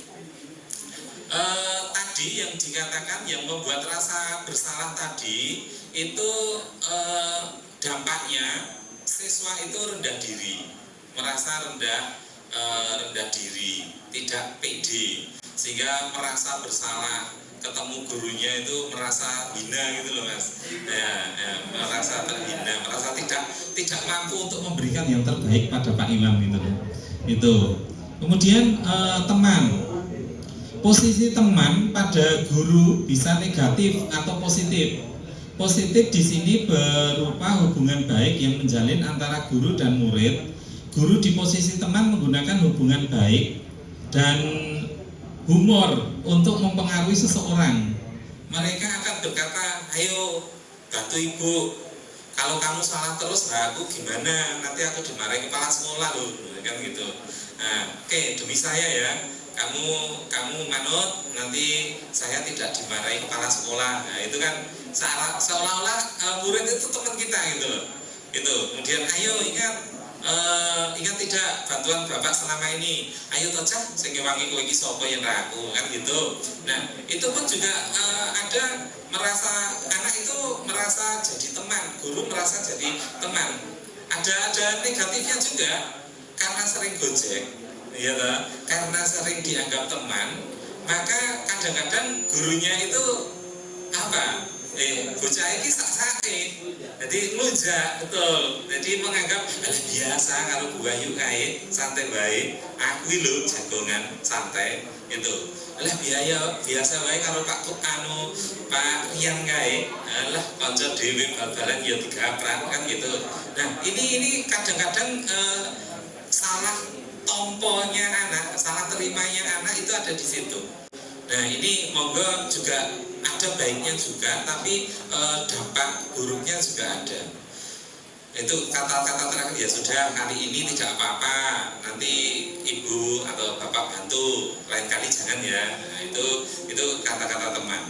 tadi yang dikatakan yang membuat rasa bersalah tadi itu dampaknya siswa itu rendah diri, merasa rendah diri, tidak pede, sehingga merasa bersalah, ketemu gurunya itu merasa hina gitu loh Mas. Merasa terhina, merasa tidak mampu untuk memberikan yang terbaik pada Pak Imam gitu loh. Itu. Kemudian teman. Posisi teman pada guru bisa negatif atau positif. Positif di sini berupa hubungan baik yang menjalin antara guru dan murid. Guru di posisi teman menggunakan hubungan baik dan humor untuk mempengaruhi seseorang. Mereka akan berkata, ayo bantu ibu, kalau kamu salah terus, aku gimana? Nanti aku dimarahi kepala sekolah loh, kan gitu. Nah, oke, demi saya ya, kamu manut, nanti saya tidak dimarahi kepala sekolah. Nah itu kan seolah-olah murid itu teman kita gitu loh. Itu. Kemudian ayo ingat tidak bantuan bapak selama ini, ayo tocah sing ngewangi kowe iki sapa yen ra aku, kan gitu. Nah itu pun juga ada merasa, anak itu merasa jadi teman, guru merasa jadi teman. Ada negatifnya juga karena sering gojek, ya toh, karena sering dianggap teman, maka kadang-kadang gurunya itu apa? Bocah ini sakit, jadi lunjak betul. Jadi menganggap biasa kalau gua yuk kae santai baik, aku lho jagongan santai itu. Biaya biasa baik kalau Pak Rian kae, kanca dhewe bal-balan ya digaprak kan gitu. Nah ini kadang-kadang salah tomponya anak, salah terimanya anak itu ada di situ. Nah ini monggo juga ada baiknya juga, tapi dampak buruknya juga ada. Itu kata-kata terakhir, ya sudah kali ini tidak apa-apa, nanti ibu atau bapak bantu, lain kali jangan ya. Nah, itu kata-kata teman.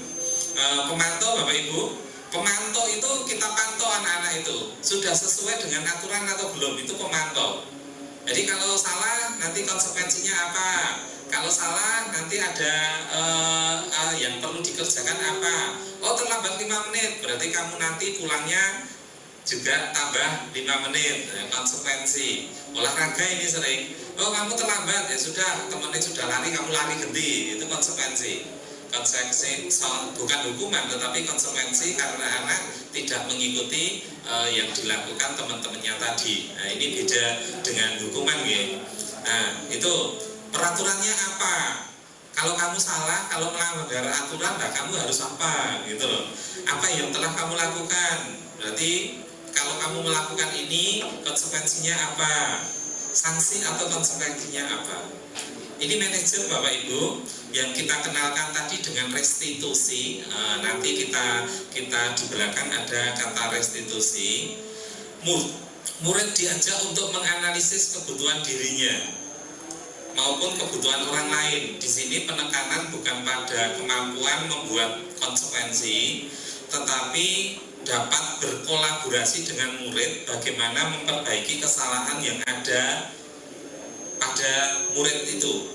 Pemantau Bapak Ibu, pemantau itu kita pantau anak-anak itu sudah sesuai dengan aturan atau belum, itu pemantau. Jadi kalau salah nanti konsekuensinya apa? Kalau salah nanti ada yang perlu dikerjakan apa? Oh terlambat 5 menit, berarti kamu nanti pulangnya juga tambah 5 menit. Konsekuensi. Olahraga ini sering, oh kamu terlambat, ya sudah temennya sudah lari, kamu lari ganti. Itu konsekuensi. Konsekuensi bukan hukuman, tetapi konsekuensi karena anak tidak mengikuti yang dilakukan teman-temannya tadi. Nah ini beda dengan hukuman ya. Nah itu peraturannya apa? Kalau kamu salah, kalau melanggar aturan, nah kamu harus apa? Gitu loh. Apa yang telah kamu lakukan? Berarti kalau kamu melakukan ini, konsekuensinya apa? sanksi atau konsekuensinya apa? Ini manajer Bapak Ibu yang kita kenalkan tadi dengan restitusi. Nanti kita di belakang ada kata restitusi. Murid diajak untuk menganalisis kebutuhan dirinya maupun kebutuhan orang lain. Di sini penekanan bukan pada kemampuan membuat konsekuensi, tetapi dapat berkolaborasi dengan murid bagaimana memperbaiki kesalahan yang ada pada murid itu.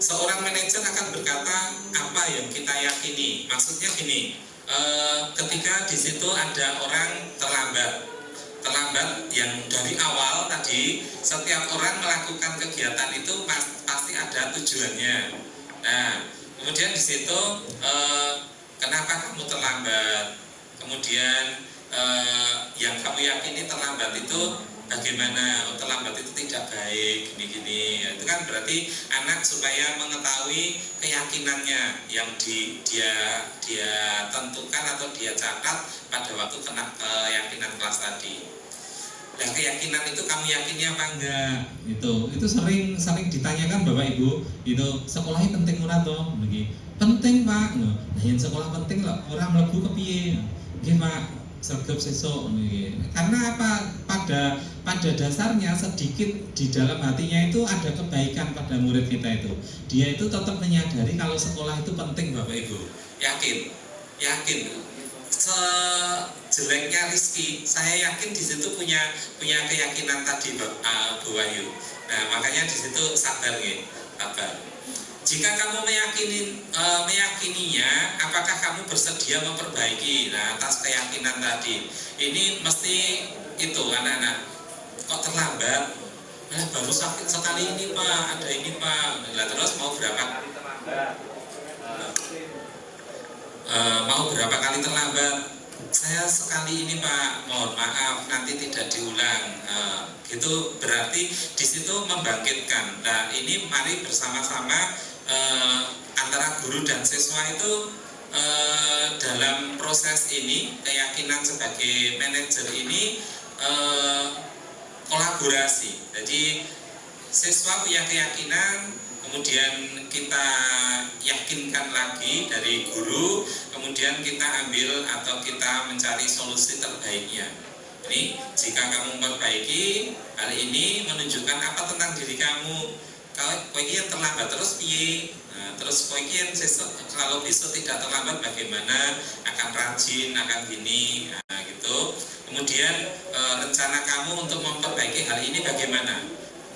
Seorang manajer akan berkata apa yang kita yakini. Maksudnya gini, ketika di situ ada orang terlambat yang dari awal tadi, setiap orang melakukan kegiatan itu pasti ada tujuannya. Nah, kemudian di situ kenapa kamu terlambat? Kemudian yang kamu yakini terlambat itu bagaimana? Terlambat itu tidak baik, gini-gini. Itu kan berarti anak supaya mengetahui keyakinannya yang dia tentukan atau dia catat pada waktu kena keyakinan kelas tadi. Dan keyakinan itu kamu yakini apa enggak? Itu sering ditanyakan Bapak Ibu. Itu sekolahnya penting ora toh? Penting Pak. Nah, yang sekolah penting lah orang mlebu kepiye? Nggih Pak, sergap sesuk nggih. Karena apa? Pada dasarnya sedikit di dalam hatinya itu ada kebaikan pada murid kita itu. Dia itu tetap menyadari kalau sekolah itu penting Bapak Ibu. Yakin. Sejeleknya Rizky, saya yakin di situ punya keyakinan tadi Bu Wahyu. Nah, makanya di situ sabar nggih, sabar. Jika kamu meyakininya, apakah kamu bersedia memperbaiki? Nah, atas keyakinan tadi. Ini mesti itu anak-anak. Kok terlambat? Nah, baru sakit sekali ini Pak, ada ini Pak. Nah, terus mau berapa kali terlambat? Mau berapa kali terlambat? Saya sekali ini Pak, mohon maaf nanti tidak diulang. Gitu berarti di situ membangkitkan. Nah, ini mari bersama-sama antara guru dan siswa itu dalam proses ini, keyakinan sebagai manajer ini kolaborasi. Jadi siswa punya keyakinan, kemudian kita yakinkan lagi dari guru, kemudian kita ambil atau kita mencari solusi terbaiknya. Ini jika kamu memperbaiki hal ini menunjukkan apa tentang diri kamu. Kalau yang terlambat terus piye? Nah, terus yang kalau besok tidak terlambat bagaimana? Akan rajin, akan gini, nah, gitu. Kemudian rencana kamu untuk memperbaiki hal ini bagaimana?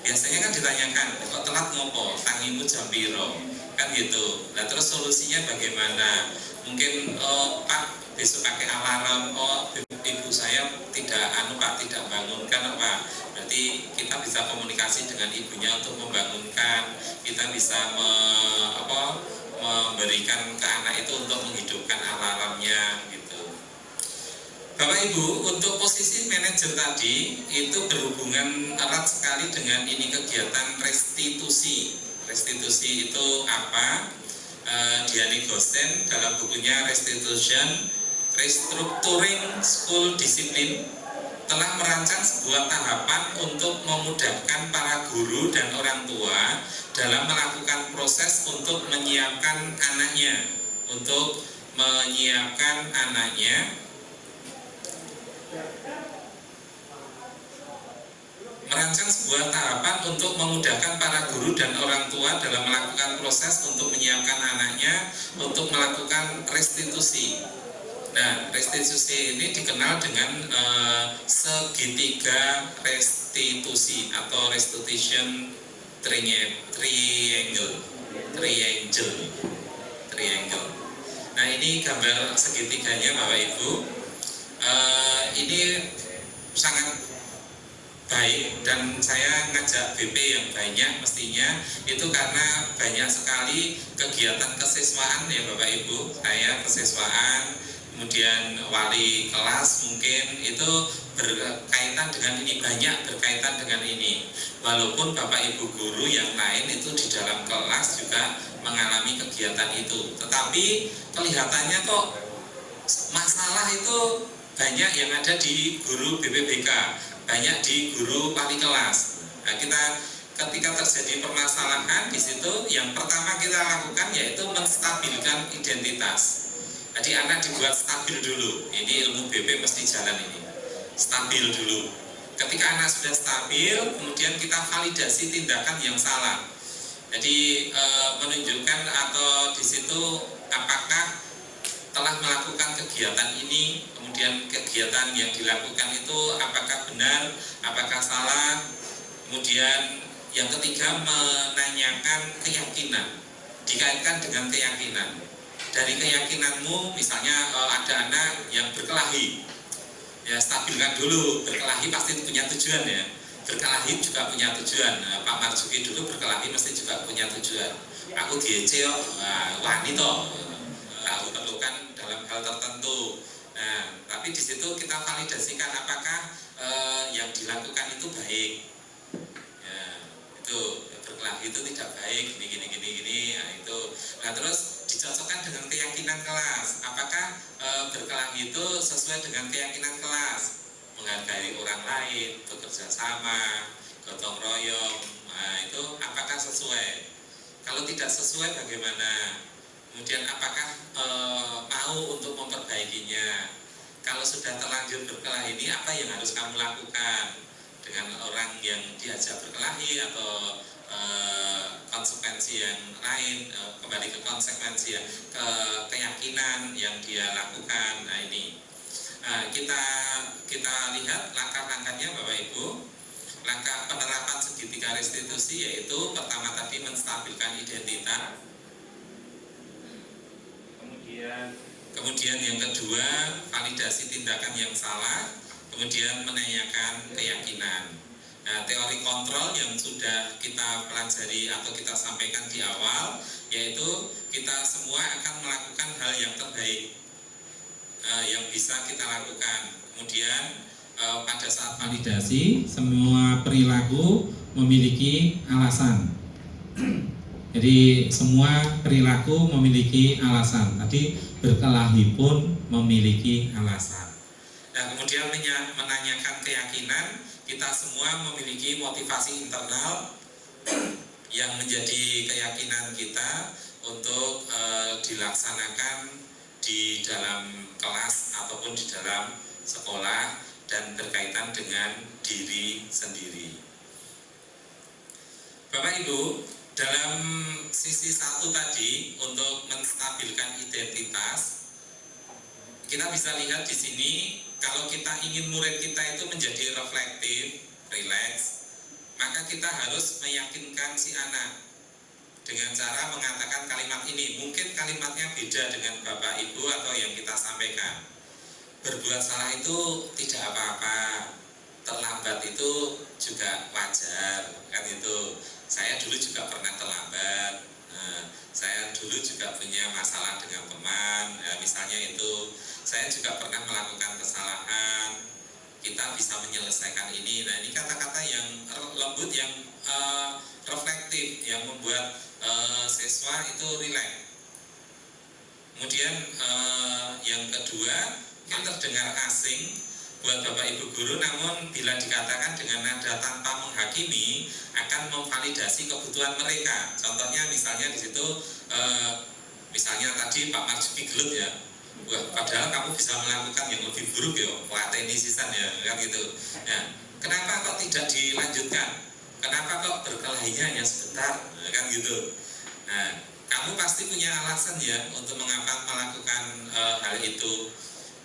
Biasanya kan ditanyakan, kok telat ngopo? Tangimu jam piro? Kan gitu. Nah, terus solusinya bagaimana? Mungkin Pak besok pakai alarm. Ibu saya tidak tidak bangunkan Pak. Berarti kita bisa komunikasi dengan ibunya untuk membangunkan. Kita bisa memberikan ke anak itu untuk menghidupkan alarmnya gitu. Bapak Ibu, untuk posisi manajer tadi itu berhubungan erat sekali dengan ini kegiatan restitusi. Restitusi itu apa? Diani Gosten dalam bukunya Restructuring School Discipline telah merancang sebuah tahapan untuk memudahkan para guru dan orang tua dalam melakukan proses untuk menyiapkan anaknya, merancang sebuah tahapan untuk memudahkan para guru dan orang tua dalam melakukan proses untuk menyiapkan anaknya untuk melakukan restitusi. Nah, restitusi ini dikenal dengan segitiga restitusi atau restitution triangle. Nah, ini gambar segitiganya Bapak Ibu. Ini sangat baik dan saya ngajak BP yang banyak mestinya itu karena banyak sekali kegiatan kesiswaan ya Bapak Ibu. Saya kesiswaan, kemudian wali kelas mungkin itu berkaitan dengan ini, banyak berkaitan dengan ini. Walaupun Bapak Ibu guru yang lain itu di dalam kelas juga mengalami kegiatan itu, tetapi kelihatannya kok masalah itu banyak yang ada di guru BPBK, banyak di guru wali kelas. Nah, kita ketika terjadi permasalahan di situ, yang pertama kita lakukan yaitu menstabilkan identitas. Jadi anak dibuat stabil dulu. Ini ilmu BP mesti jalan ini. Stabil dulu. Ketika anak sudah stabil, kemudian kita validasi tindakan yang salah. Jadi menunjukkan atau di situ apakah telah melakukan kegiatan ini, kemudian kegiatan yang dilakukan itu apakah benar, apakah salah. Kemudian yang ketiga menanyakan keyakinan, dikaitkan dengan keyakinan. Dari keyakinanmu, misalnya ada anak yang berkelahi, ya stabilkan dulu. Berkelahi pasti punya tujuan ya. Berkelahi juga punya tujuan. Pak Marzuki dulu berkelahi mesti juga punya tujuan. Aku diece kok, wani toh. Aku perlukan dalam hal tertentu. Nah, tapi di situ kita validasikan apakah yang dilakukan itu baik. Ya, itu berkelahi itu tidak baik, gini. Nah, itu. Nah, terus dicocokkan dengan keyakinan kelas. Apakah berkelahi itu sesuai dengan keyakinan kelas? Menghargai orang lain, bekerja sama, gotong royong. Nah, itu apakah sesuai? Kalau tidak sesuai bagaimana? Kemudian apakah mau untuk memperbaikinya? Kalau sudah terlanjur berkelahi ini, apa yang harus kamu lakukan dengan orang yang diajak berkelahi atau konsekuensi yang lain, kembali ke konsekuensi yang ke keyakinan yang dia lakukan. Nah, ini kita lihat langkah-langkahnya Bapak Ibu. Langkah penerapan segitiga restitusi yaitu pertama tadi menstabilkan identitas. Kemudian yang kedua, validasi tindakan yang salah, kemudian menanyakan keyakinan. Nah, teori kontrol yang sudah kita pelajari atau kita sampaikan di awal, yaitu kita semua akan melakukan hal yang terbaik yang bisa kita lakukan. Kemudian pada saat validasi, semua perilaku memiliki alasan. Jadi semua perilaku memiliki alasan. Tadi berkelahi pun memiliki alasan. Nah, kemudian menanyakan keyakinan, kita semua memiliki motivasi internal yang menjadi keyakinan kita untuk dilaksanakan di dalam kelas ataupun di dalam sekolah dan berkaitan dengan diri sendiri. Bapak Ibu, dalam sisi satu tadi untuk menstabilkan identitas, kita bisa lihat di sini kalau kita ingin murid kita itu menjadi reflektif, rileks, maka kita harus meyakinkan si anak dengan cara mengatakan kalimat ini. Mungkin kalimatnya beda dengan Bapak Ibu atau yang kita sampaikan. Berbuat salah itu tidak apa-apa, terlambat itu juga wajar, kan itu. Saya dulu juga pernah terlambat. Saya dulu juga punya masalah dengan teman, misalnya itu. Saya juga pernah melakukan kesalahan. Kita bisa menyelesaikan ini. Nah, ini kata-kata yang lembut, yang reflektif, yang membuat siswa itu rileks. Kemudian yang kedua, kan terdengar asing buat Bapak Ibu guru, namun bila dikatakan dengan nada tanpa menghakimi akan memvalidasi kebutuhan mereka. Contohnya misalnya di situ, misalnya tadi Pak Marzuki gelut ya, wah padahal kamu bisa melakukan yang lebih buruk ya, lateni sisan ya, kan gitu. Nah, kenapa kok tidak dilanjutkan? Kenapa kok berkelahinya hanya sebentar, kan gitu. Nah, kamu pasti punya alasan ya untuk mengapa melakukan hal itu.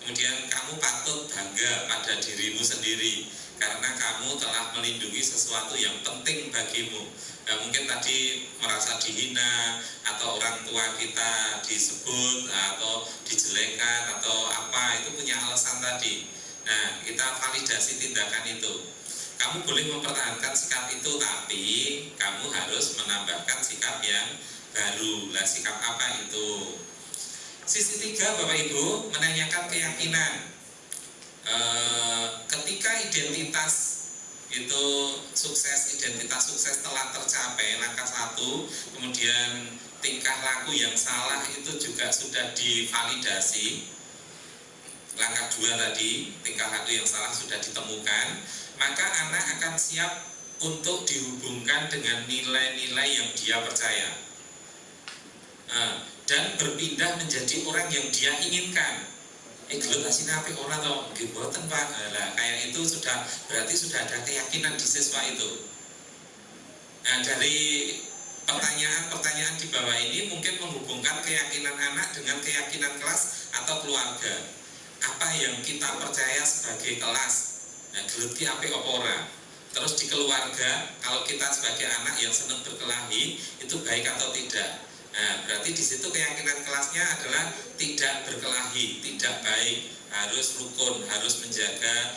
Kemudian kamu patut bangga pada dirimu sendiri karena kamu telah melindungi sesuatu yang penting bagimu. Nah, mungkin tadi merasa dihina atau orang tua kita disebut atau dijelekan atau apa, itu punya alasan tadi. Nah, kita validasi tindakan itu. Kamu boleh mempertahankan sikap itu, tapi kamu harus menambahkan sikap yang baru. Lah, sikap apa itu? Sisi tiga, Bapak Ibu, menanyakan keyakinan. Ketika identitas itu sukses, identitas sukses telah tercapai, langkah satu, kemudian tingkah laku yang salah itu juga sudah divalidasi. Langkah dua tadi, tingkah laku yang salah sudah ditemukan, maka anak akan siap untuk dihubungkan dengan nilai-nilai yang dia percaya, dan berpindah menjadi orang yang dia inginkan. Gelut asine apik ora to? Nggih mboten Pak. Lah kayak itu berarti sudah ada keyakinan di siswa itu. Nah, dari pertanyaan-pertanyaan di bawah ini mungkin menghubungkan keyakinan anak dengan keyakinan kelas atau keluarga. Apa yang kita percaya sebagai kelas? Nah, gelut ki apik apa ora? Terus di keluarga, kalau kita sebagai anak yang senang berkelahi, itu baik atau tidak? Nah, berarti di situ keyakinan kelasnya adalah tidak berkelahi, tidak baik, harus rukun, harus menjaga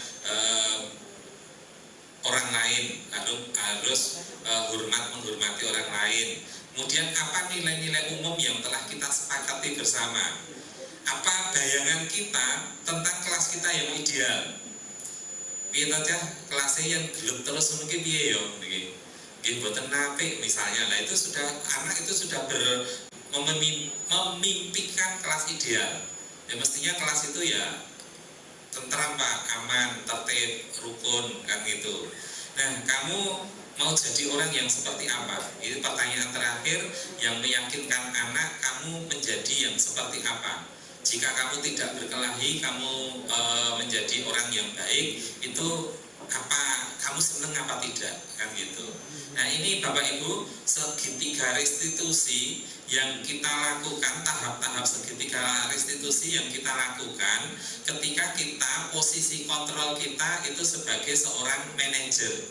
orang lain, harus menghormati orang lain. Kemudian apa nilai-nilai umum yang telah kita sepakati bersama? Apa bayangan kita tentang kelas kita yang ideal? Piye aja kelasnya yang gelap terus mungkin piye yo niki. Nggih mboten apik misalnya. Lah itu sudah anak itu sudah memimpikan kelas ideal. Ya mestinya kelas itu ya tentram Pak, aman, tertib, rukun kan gitu. Nah, kamu mau jadi orang yang seperti apa? Itu pertanyaan terakhir yang meyakinkan anak kamu menjadi yang seperti apa. Jika kamu tidak berkelahi, kamu menjadi orang yang baik, itu apa? Kamu senang apa tidak? Kan gitu. Nah ini Bapak Ibu, segitiga restitusi yang kita lakukan, tahap-tahap segitiga restitusi yang kita lakukan ketika kita posisi kontrol kita itu sebagai seorang manajer.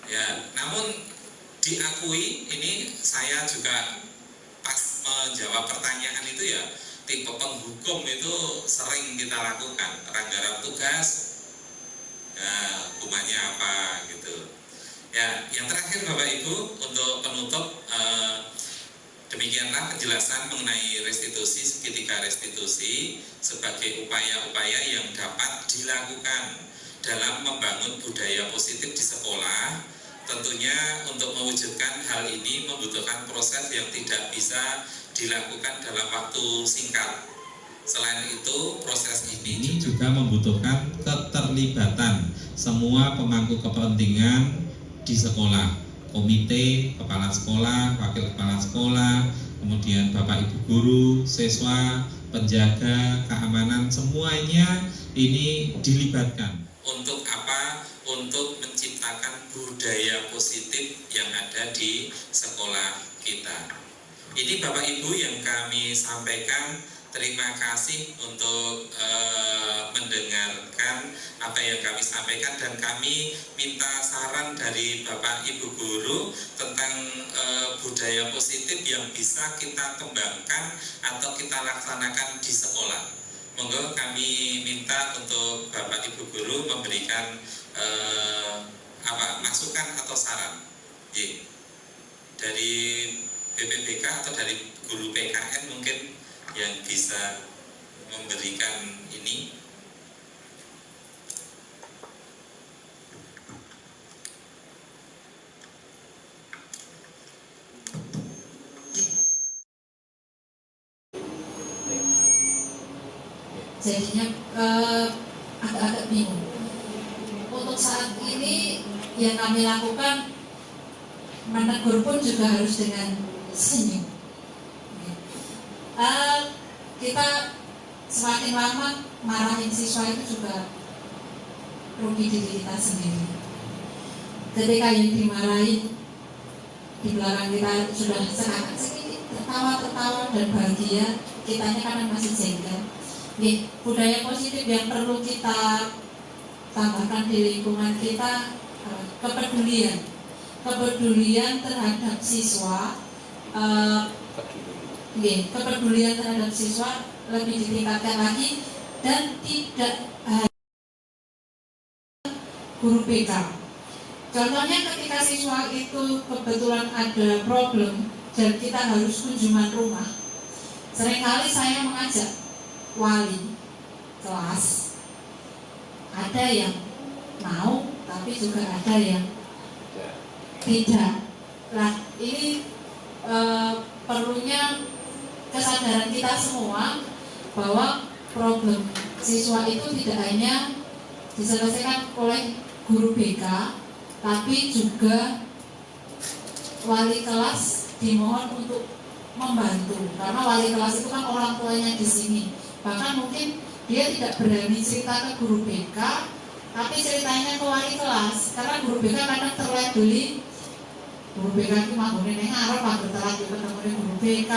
Ya, namun diakui ini saya juga pas menjawab pertanyaan itu ya, tipe penghukum itu sering kita lakukan, pelanggaran tugas, ya hukumannya apa gitu. Ya, yang terakhir Bapak Ibu, untuk penutup demikianlah penjelasan mengenai restitusi, segitiga restitusi sebagai upaya-upaya yang dapat dilakukan dalam membangun budaya positif di sekolah. Tentunya untuk mewujudkan hal ini membutuhkan proses yang tidak bisa dilakukan dalam waktu singkat. Selain itu, proses ini juga membutuhkan keterlibatan semua pemangku kepentingan di sekolah, komite, kepala sekolah, wakil kepala sekolah, kemudian Bapak Ibu guru, siswa, penjaga, keamanan, semuanya ini dilibatkan. Untuk apa? Untuk menciptakan budaya positif yang ada di sekolah kita. Ini Bapak Ibu yang kami sampaikan. Terima kasih untuk mendengarkan apa yang kami sampaikan, dan kami minta saran dari Bapak Ibu guru tentang budaya positif yang bisa kita kembangkan atau kita laksanakan di sekolah. Monggo kami minta untuk Bapak Ibu guru memberikan masukan atau saran. Dari BPBK atau dari guru PKN mungkin yang bisa memberikan ini. Jadinya agak-agak bingung. Untuk saat ini yang kami lakukan, menegur pun juga harus dengan senyum. Kita semakin lama marahin siswa itu juga rugi diri kita sendiri. Ketika yang dimarahin di belakang kita sudah seakan sedikit tertawa dan bahagia, kitanya kan masih jengkel. Budaya positif yang perlu kita tambahkan di lingkungan kita, kepedulian terhadap siswa. Kepedulian terhadap siswa lebih ditingkatkan lagi, dan tidak hanya guru BK. Contohnya ketika siswa itu kebetulan ada problem dan kita harus kunjungan rumah, seringkali saya mengajak wali kelas. Ada yang mau, tapi juga ada yang tidak. Nah, ini perlunya kesadaran kita semua bahwa problem siswa itu tidak hanya diselesaikan oleh guru BK, tapi juga wali kelas dimohon untuk membantu, karena wali kelas itu kan orang tuanya di sini. Bahkan mungkin dia tidak berani cerita ke guru BK, tapi ceritanya ke wali kelas, karena guru BK kadang terlabeli guru BK itu manggone ning arep anggo telat ketemu ning guru BK,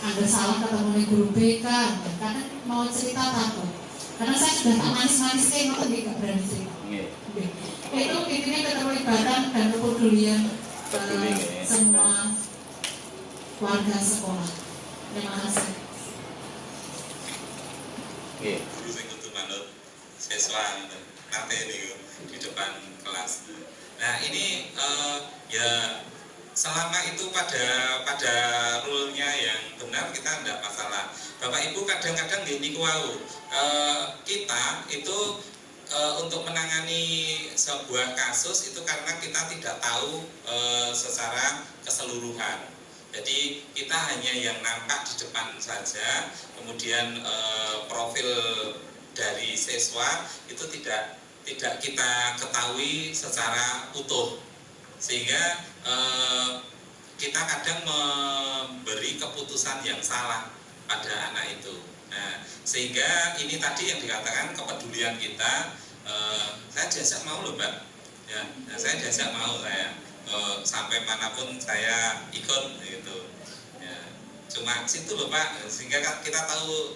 anggo salah ketemu ning guru BK, kadang mau cerita takut. Karena saya sudah tak manis-manis kayak ngoten nggih gak berani cerita. Itu intinya keterlibatan dan kepedulian semua warga sekolah. Terima kasih. Guru sing kudu manut siswa nanti nih di depan kelas. Nah ini ya selama itu pada rule-nya yang benar kita tidak masalah. Bapak Ibu kadang-kadang gini wau kita itu untuk menangani sebuah kasus itu karena kita tidak tahu secara keseluruhan. Jadi kita hanya yang nampak di depan saja, kemudian profil dari siswa itu tidak kita ketahui secara utuh, sehingga kita kadang memberi keputusan yang salah pada anak itu. Nah, sehingga ini tadi yang dikatakan kepedulian kita, saya diajak mau loh Mbak, ya, saya diajak mau saya. Sampai manapun saya ikut gitu ya. Cuma situ loh Pak, sehingga kita tahu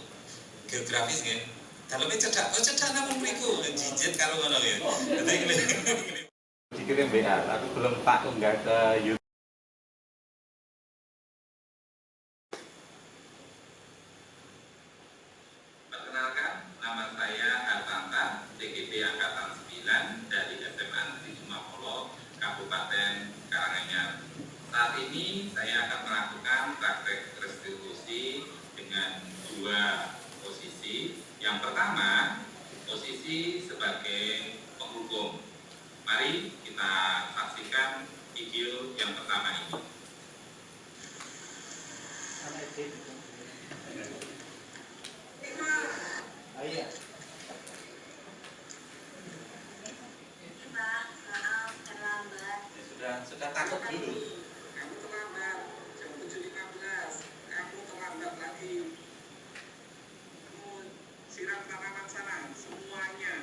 geografis ya. Dalamnya cedak namun mriku jijit karo ngono ya. Dikirim WA, tapi belum tak unggah ke YouTube. Perkenalkan, nama saya Artanta, TGP Angkatan 9 dari SMA Negeri Sumapolo, Kabupaten Karanganyar. Saat ini saya akan melakukan praktek restitusi dengan dua posisi. Yang pertama, posisi sebagai penghukum. Mari kita saksikan video yang pertama ini. Iya. Sudah takut dulu. Kamu terlambat, jam 7.15. Kamu terlambat lagi. Kamu siram tanaman sana, semuanya.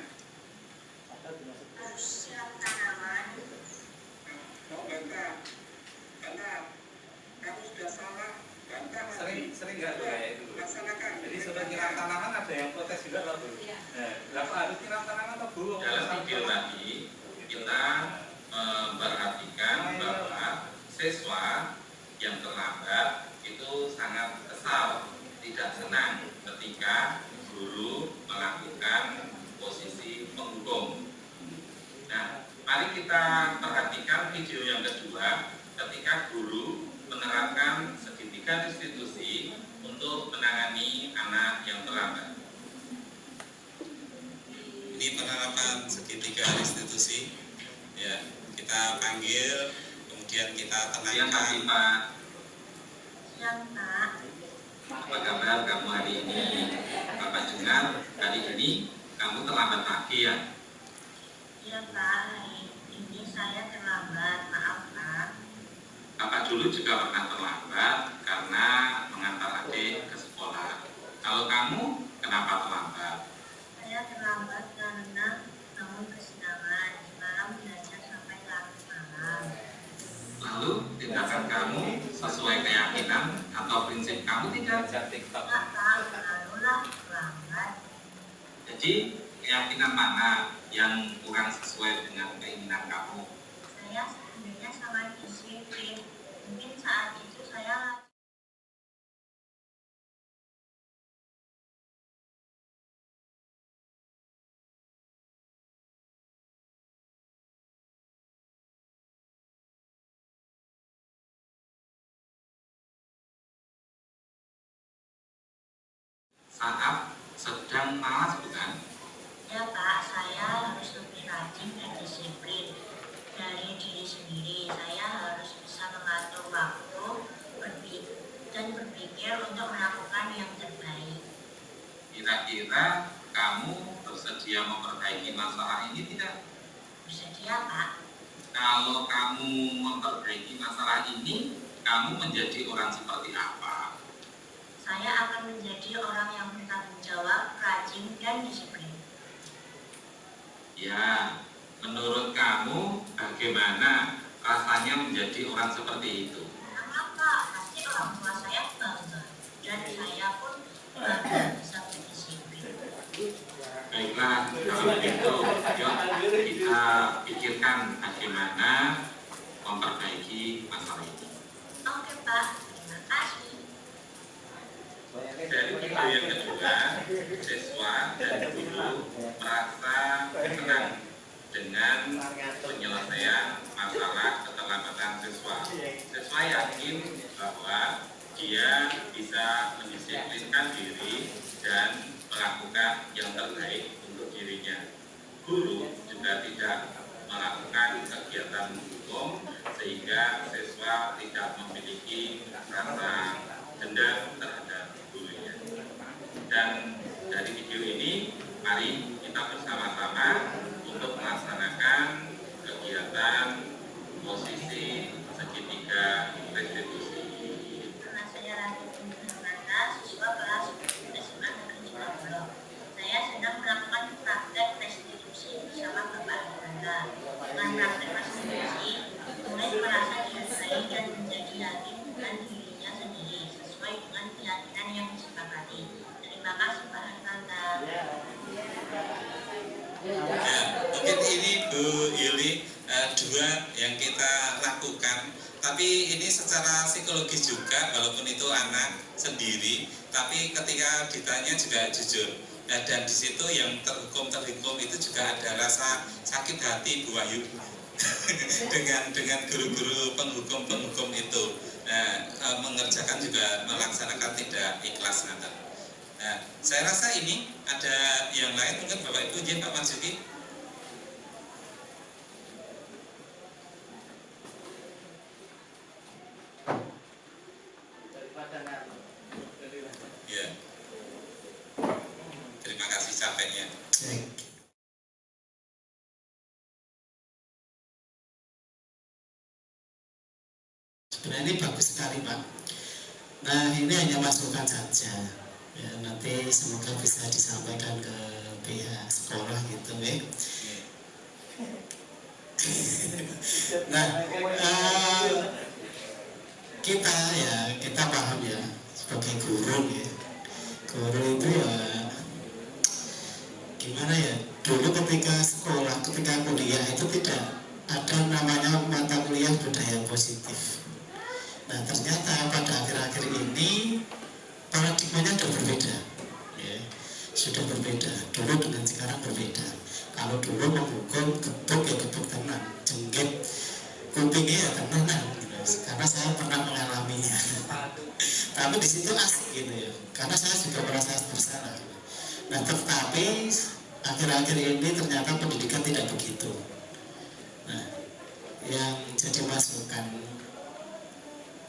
Siram tanaman. Kamu bantah. Kamu sudah salah. Bantah lagi. Sering nggak tuh kayak itu? Laksanakan. Jadi sudah nyiram tanaman ada yang protes juga loh Bu. Iya. Kenapa harus nyiram tanaman atau Bu? Dalam video tadi kita memperhatikan bahwa siswa yang terlambat itu sangat kesal, tidak senang ketika guru melakukan posisi penghukum. Nah, mari kita perhatikan video yang kedua ketika guru menerapkan segitiga restitusi untuk menangani anak yang terlambat. Ini penerapan segitiga restitusi. Ya, kita panggil, kemudian kita tenangkan. Pak. Siang, Pak. Apa kabar kamu hari ini? Bapak dengar hari ini kamu terlambat pagi ya? Iya, Pak. Hari ini saya terlambat. Maaf, Pak. Bapak dulu juga pernah terlambat karena mengantar adik ke sekolah. Kalau kamu, kenapa terlambat? Saya terlambat karena bangun persidangan. Semalam belajar sampai larut malam. Lalu tindakan kamu sesuai keyakinan atau prinsip kamu tidak? TikTok. Enggak, Pak. Lalulah terlambat. Jadi keyakinan mana yang kurang sesuai dengan keinginan kamu? Saya sebenarnya sangat disiplin. Mungkin saat itu saya Saat sedang malas bukan? ya, Pak, saya harus lebih rajin dan disiplin. Dari diri sendiri, saya harus bisa mengatur waktu dan berpikir untuk melakukan yang terbaik. Kira-kira kamu bersedia memperbaiki masalah ini tidak? Bersedia, Pak. kalau kamu memperbaiki masalah ini, kamu menjadi orang seperti apa? Saya akan menjadi orang yang bertanggung jawab, rajin, dan disiplin. Ya, menurut kamu bagaimana rasanya menjadi orang seperti itu? Kenapa? Pasti orang tua saya bangga. Dan saya pun bangga bisa berdisiplin. Baiklah, kalau begitu, yuk kita pikirkan bagaimana memperbaiki masalah ini. Oke Pak, terima kasih. Dari video yang kedua, siswa dan guru merasa senang dengan penyelesaian masalah keterlambatan siswa. Siswa yakin bahwa dia bisa mendisiplinkan diri dan melakukan yang terbaik untuk dirinya. Guru juga tidak melakukan kegiatan hukum sehingga siswa tidak memiliki rasa dendam terhadap gurunya. Dan dari video ini, mari kita bersama-sama untuk melaksanakan kegiatan posisi segitiga restitusi. Karena saya Ratu Purnamata, siswa kelas SMA Negeri Cikapulok. Saya sedang melakukan praktek restitusi bersama Bapak Arifanda. Dengan praktek restitusi, murid merasa dihargai dan menjadi yakin dengan dirinya sendiri sesuai dengan keyakinan yang disepakati. Terima kasih Pak Arifanda. Ya, mungkin ini Bu Yuli dua yang kita lakukan, tapi ini secara psikologis juga, walaupun itu anak sendiri, tapi ketika ditanya juga jujur. Dan di situ yang terhukum itu juga ada rasa sakit hati Bu Wahyu dengan guru-guru penghukum itu. Mengerjakan juga melaksanakan tidak ikhlas nanti. Saya rasa ini ada yang lain, mungkin Bapak Ibu izin Pak Marzuki. Ya. Terima kasih capeknya. Sebenarnya ini bagus sekali Pak. Nah ini hanya masukan saja. Ya, nanti semoga bisa disampaikan ke pihak sekolah gitu ya. Nah kita paham ya sebagai guru ya. Guru itu ya gimana ya, dulu ketika sekolah, ketika kuliah itu tidak ada namanya mata kuliah budaya positif. Nah ternyata pada akhir-akhir ini paradigmanya sudah berbeda ya, sudah berbeda. Dulu dengan sekarang berbeda. Kalau dulu menghukum gebuk ya gebuk tenang, jengget kupingnya ya tenang gitu. Karena saya pernah mengalaminya. Tapi di situ asik gitu ya, karena saya juga merasa bersalah. Nah tetapi akhir-akhir ini ternyata pendidikan tidak begitu. Nah yang jadi masukan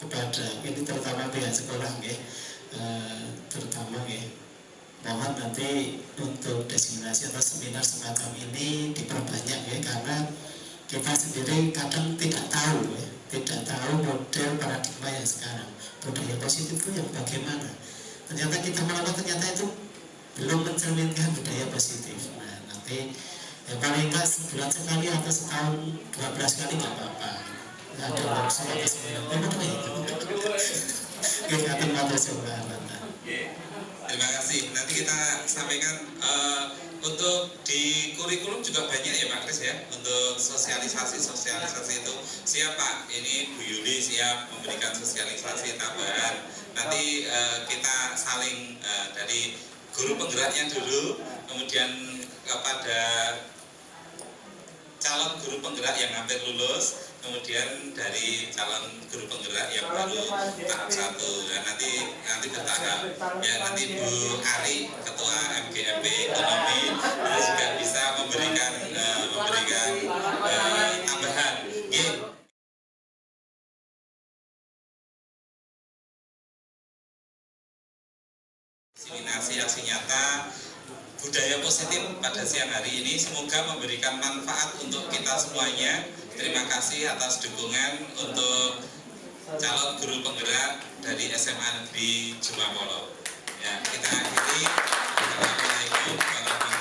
kepada ini terutama pihak sekolah ya, terutama ya, mohon nanti untuk diseminasi atau seminar semacam ini diperbanyak ya, karena kita sendiri kadang tidak tahu ya, tidak tahu model paradigma yang sekarang, budaya positif itu yang bagaimana. Ternyata kita melakukan, ternyata itu belum mencerminkan budaya positif. Nah nanti ya paling enggak sebulan sekali atau setahun 12 kali nggak apa-apa. Nggak ada workshop atau seminar. Terima kasih. Nanti kita sampaikan untuk di kurikulum juga banyak ya Pak Kris ya, untuk sosialisasi itu. Siap Pak, ini Bu Yuli siap memberikan sosialisasi tambahan. Nanti kita saling dari guru penggeraknya dulu, kemudian kepada calon guru penggerak yang hampir lulus, kemudian dari calon guru penggerak yang baru tahap 1. Nah, nanti bertahap. Ya nanti Bu Ari, Ketua MGMP Ekonomi, itu juga bisa memberikan tambahan. Diseminasi aksi nyata budaya positif pada siang hari ini. Semoga memberikan manfaat untuk kita semuanya. Terima kasih atas dukungan untuk calon guru penggerak dari SMA Negeri Jumapolo. Ya, kita akhiri. Assalamualaikum warahmatullahi wabarakatuh.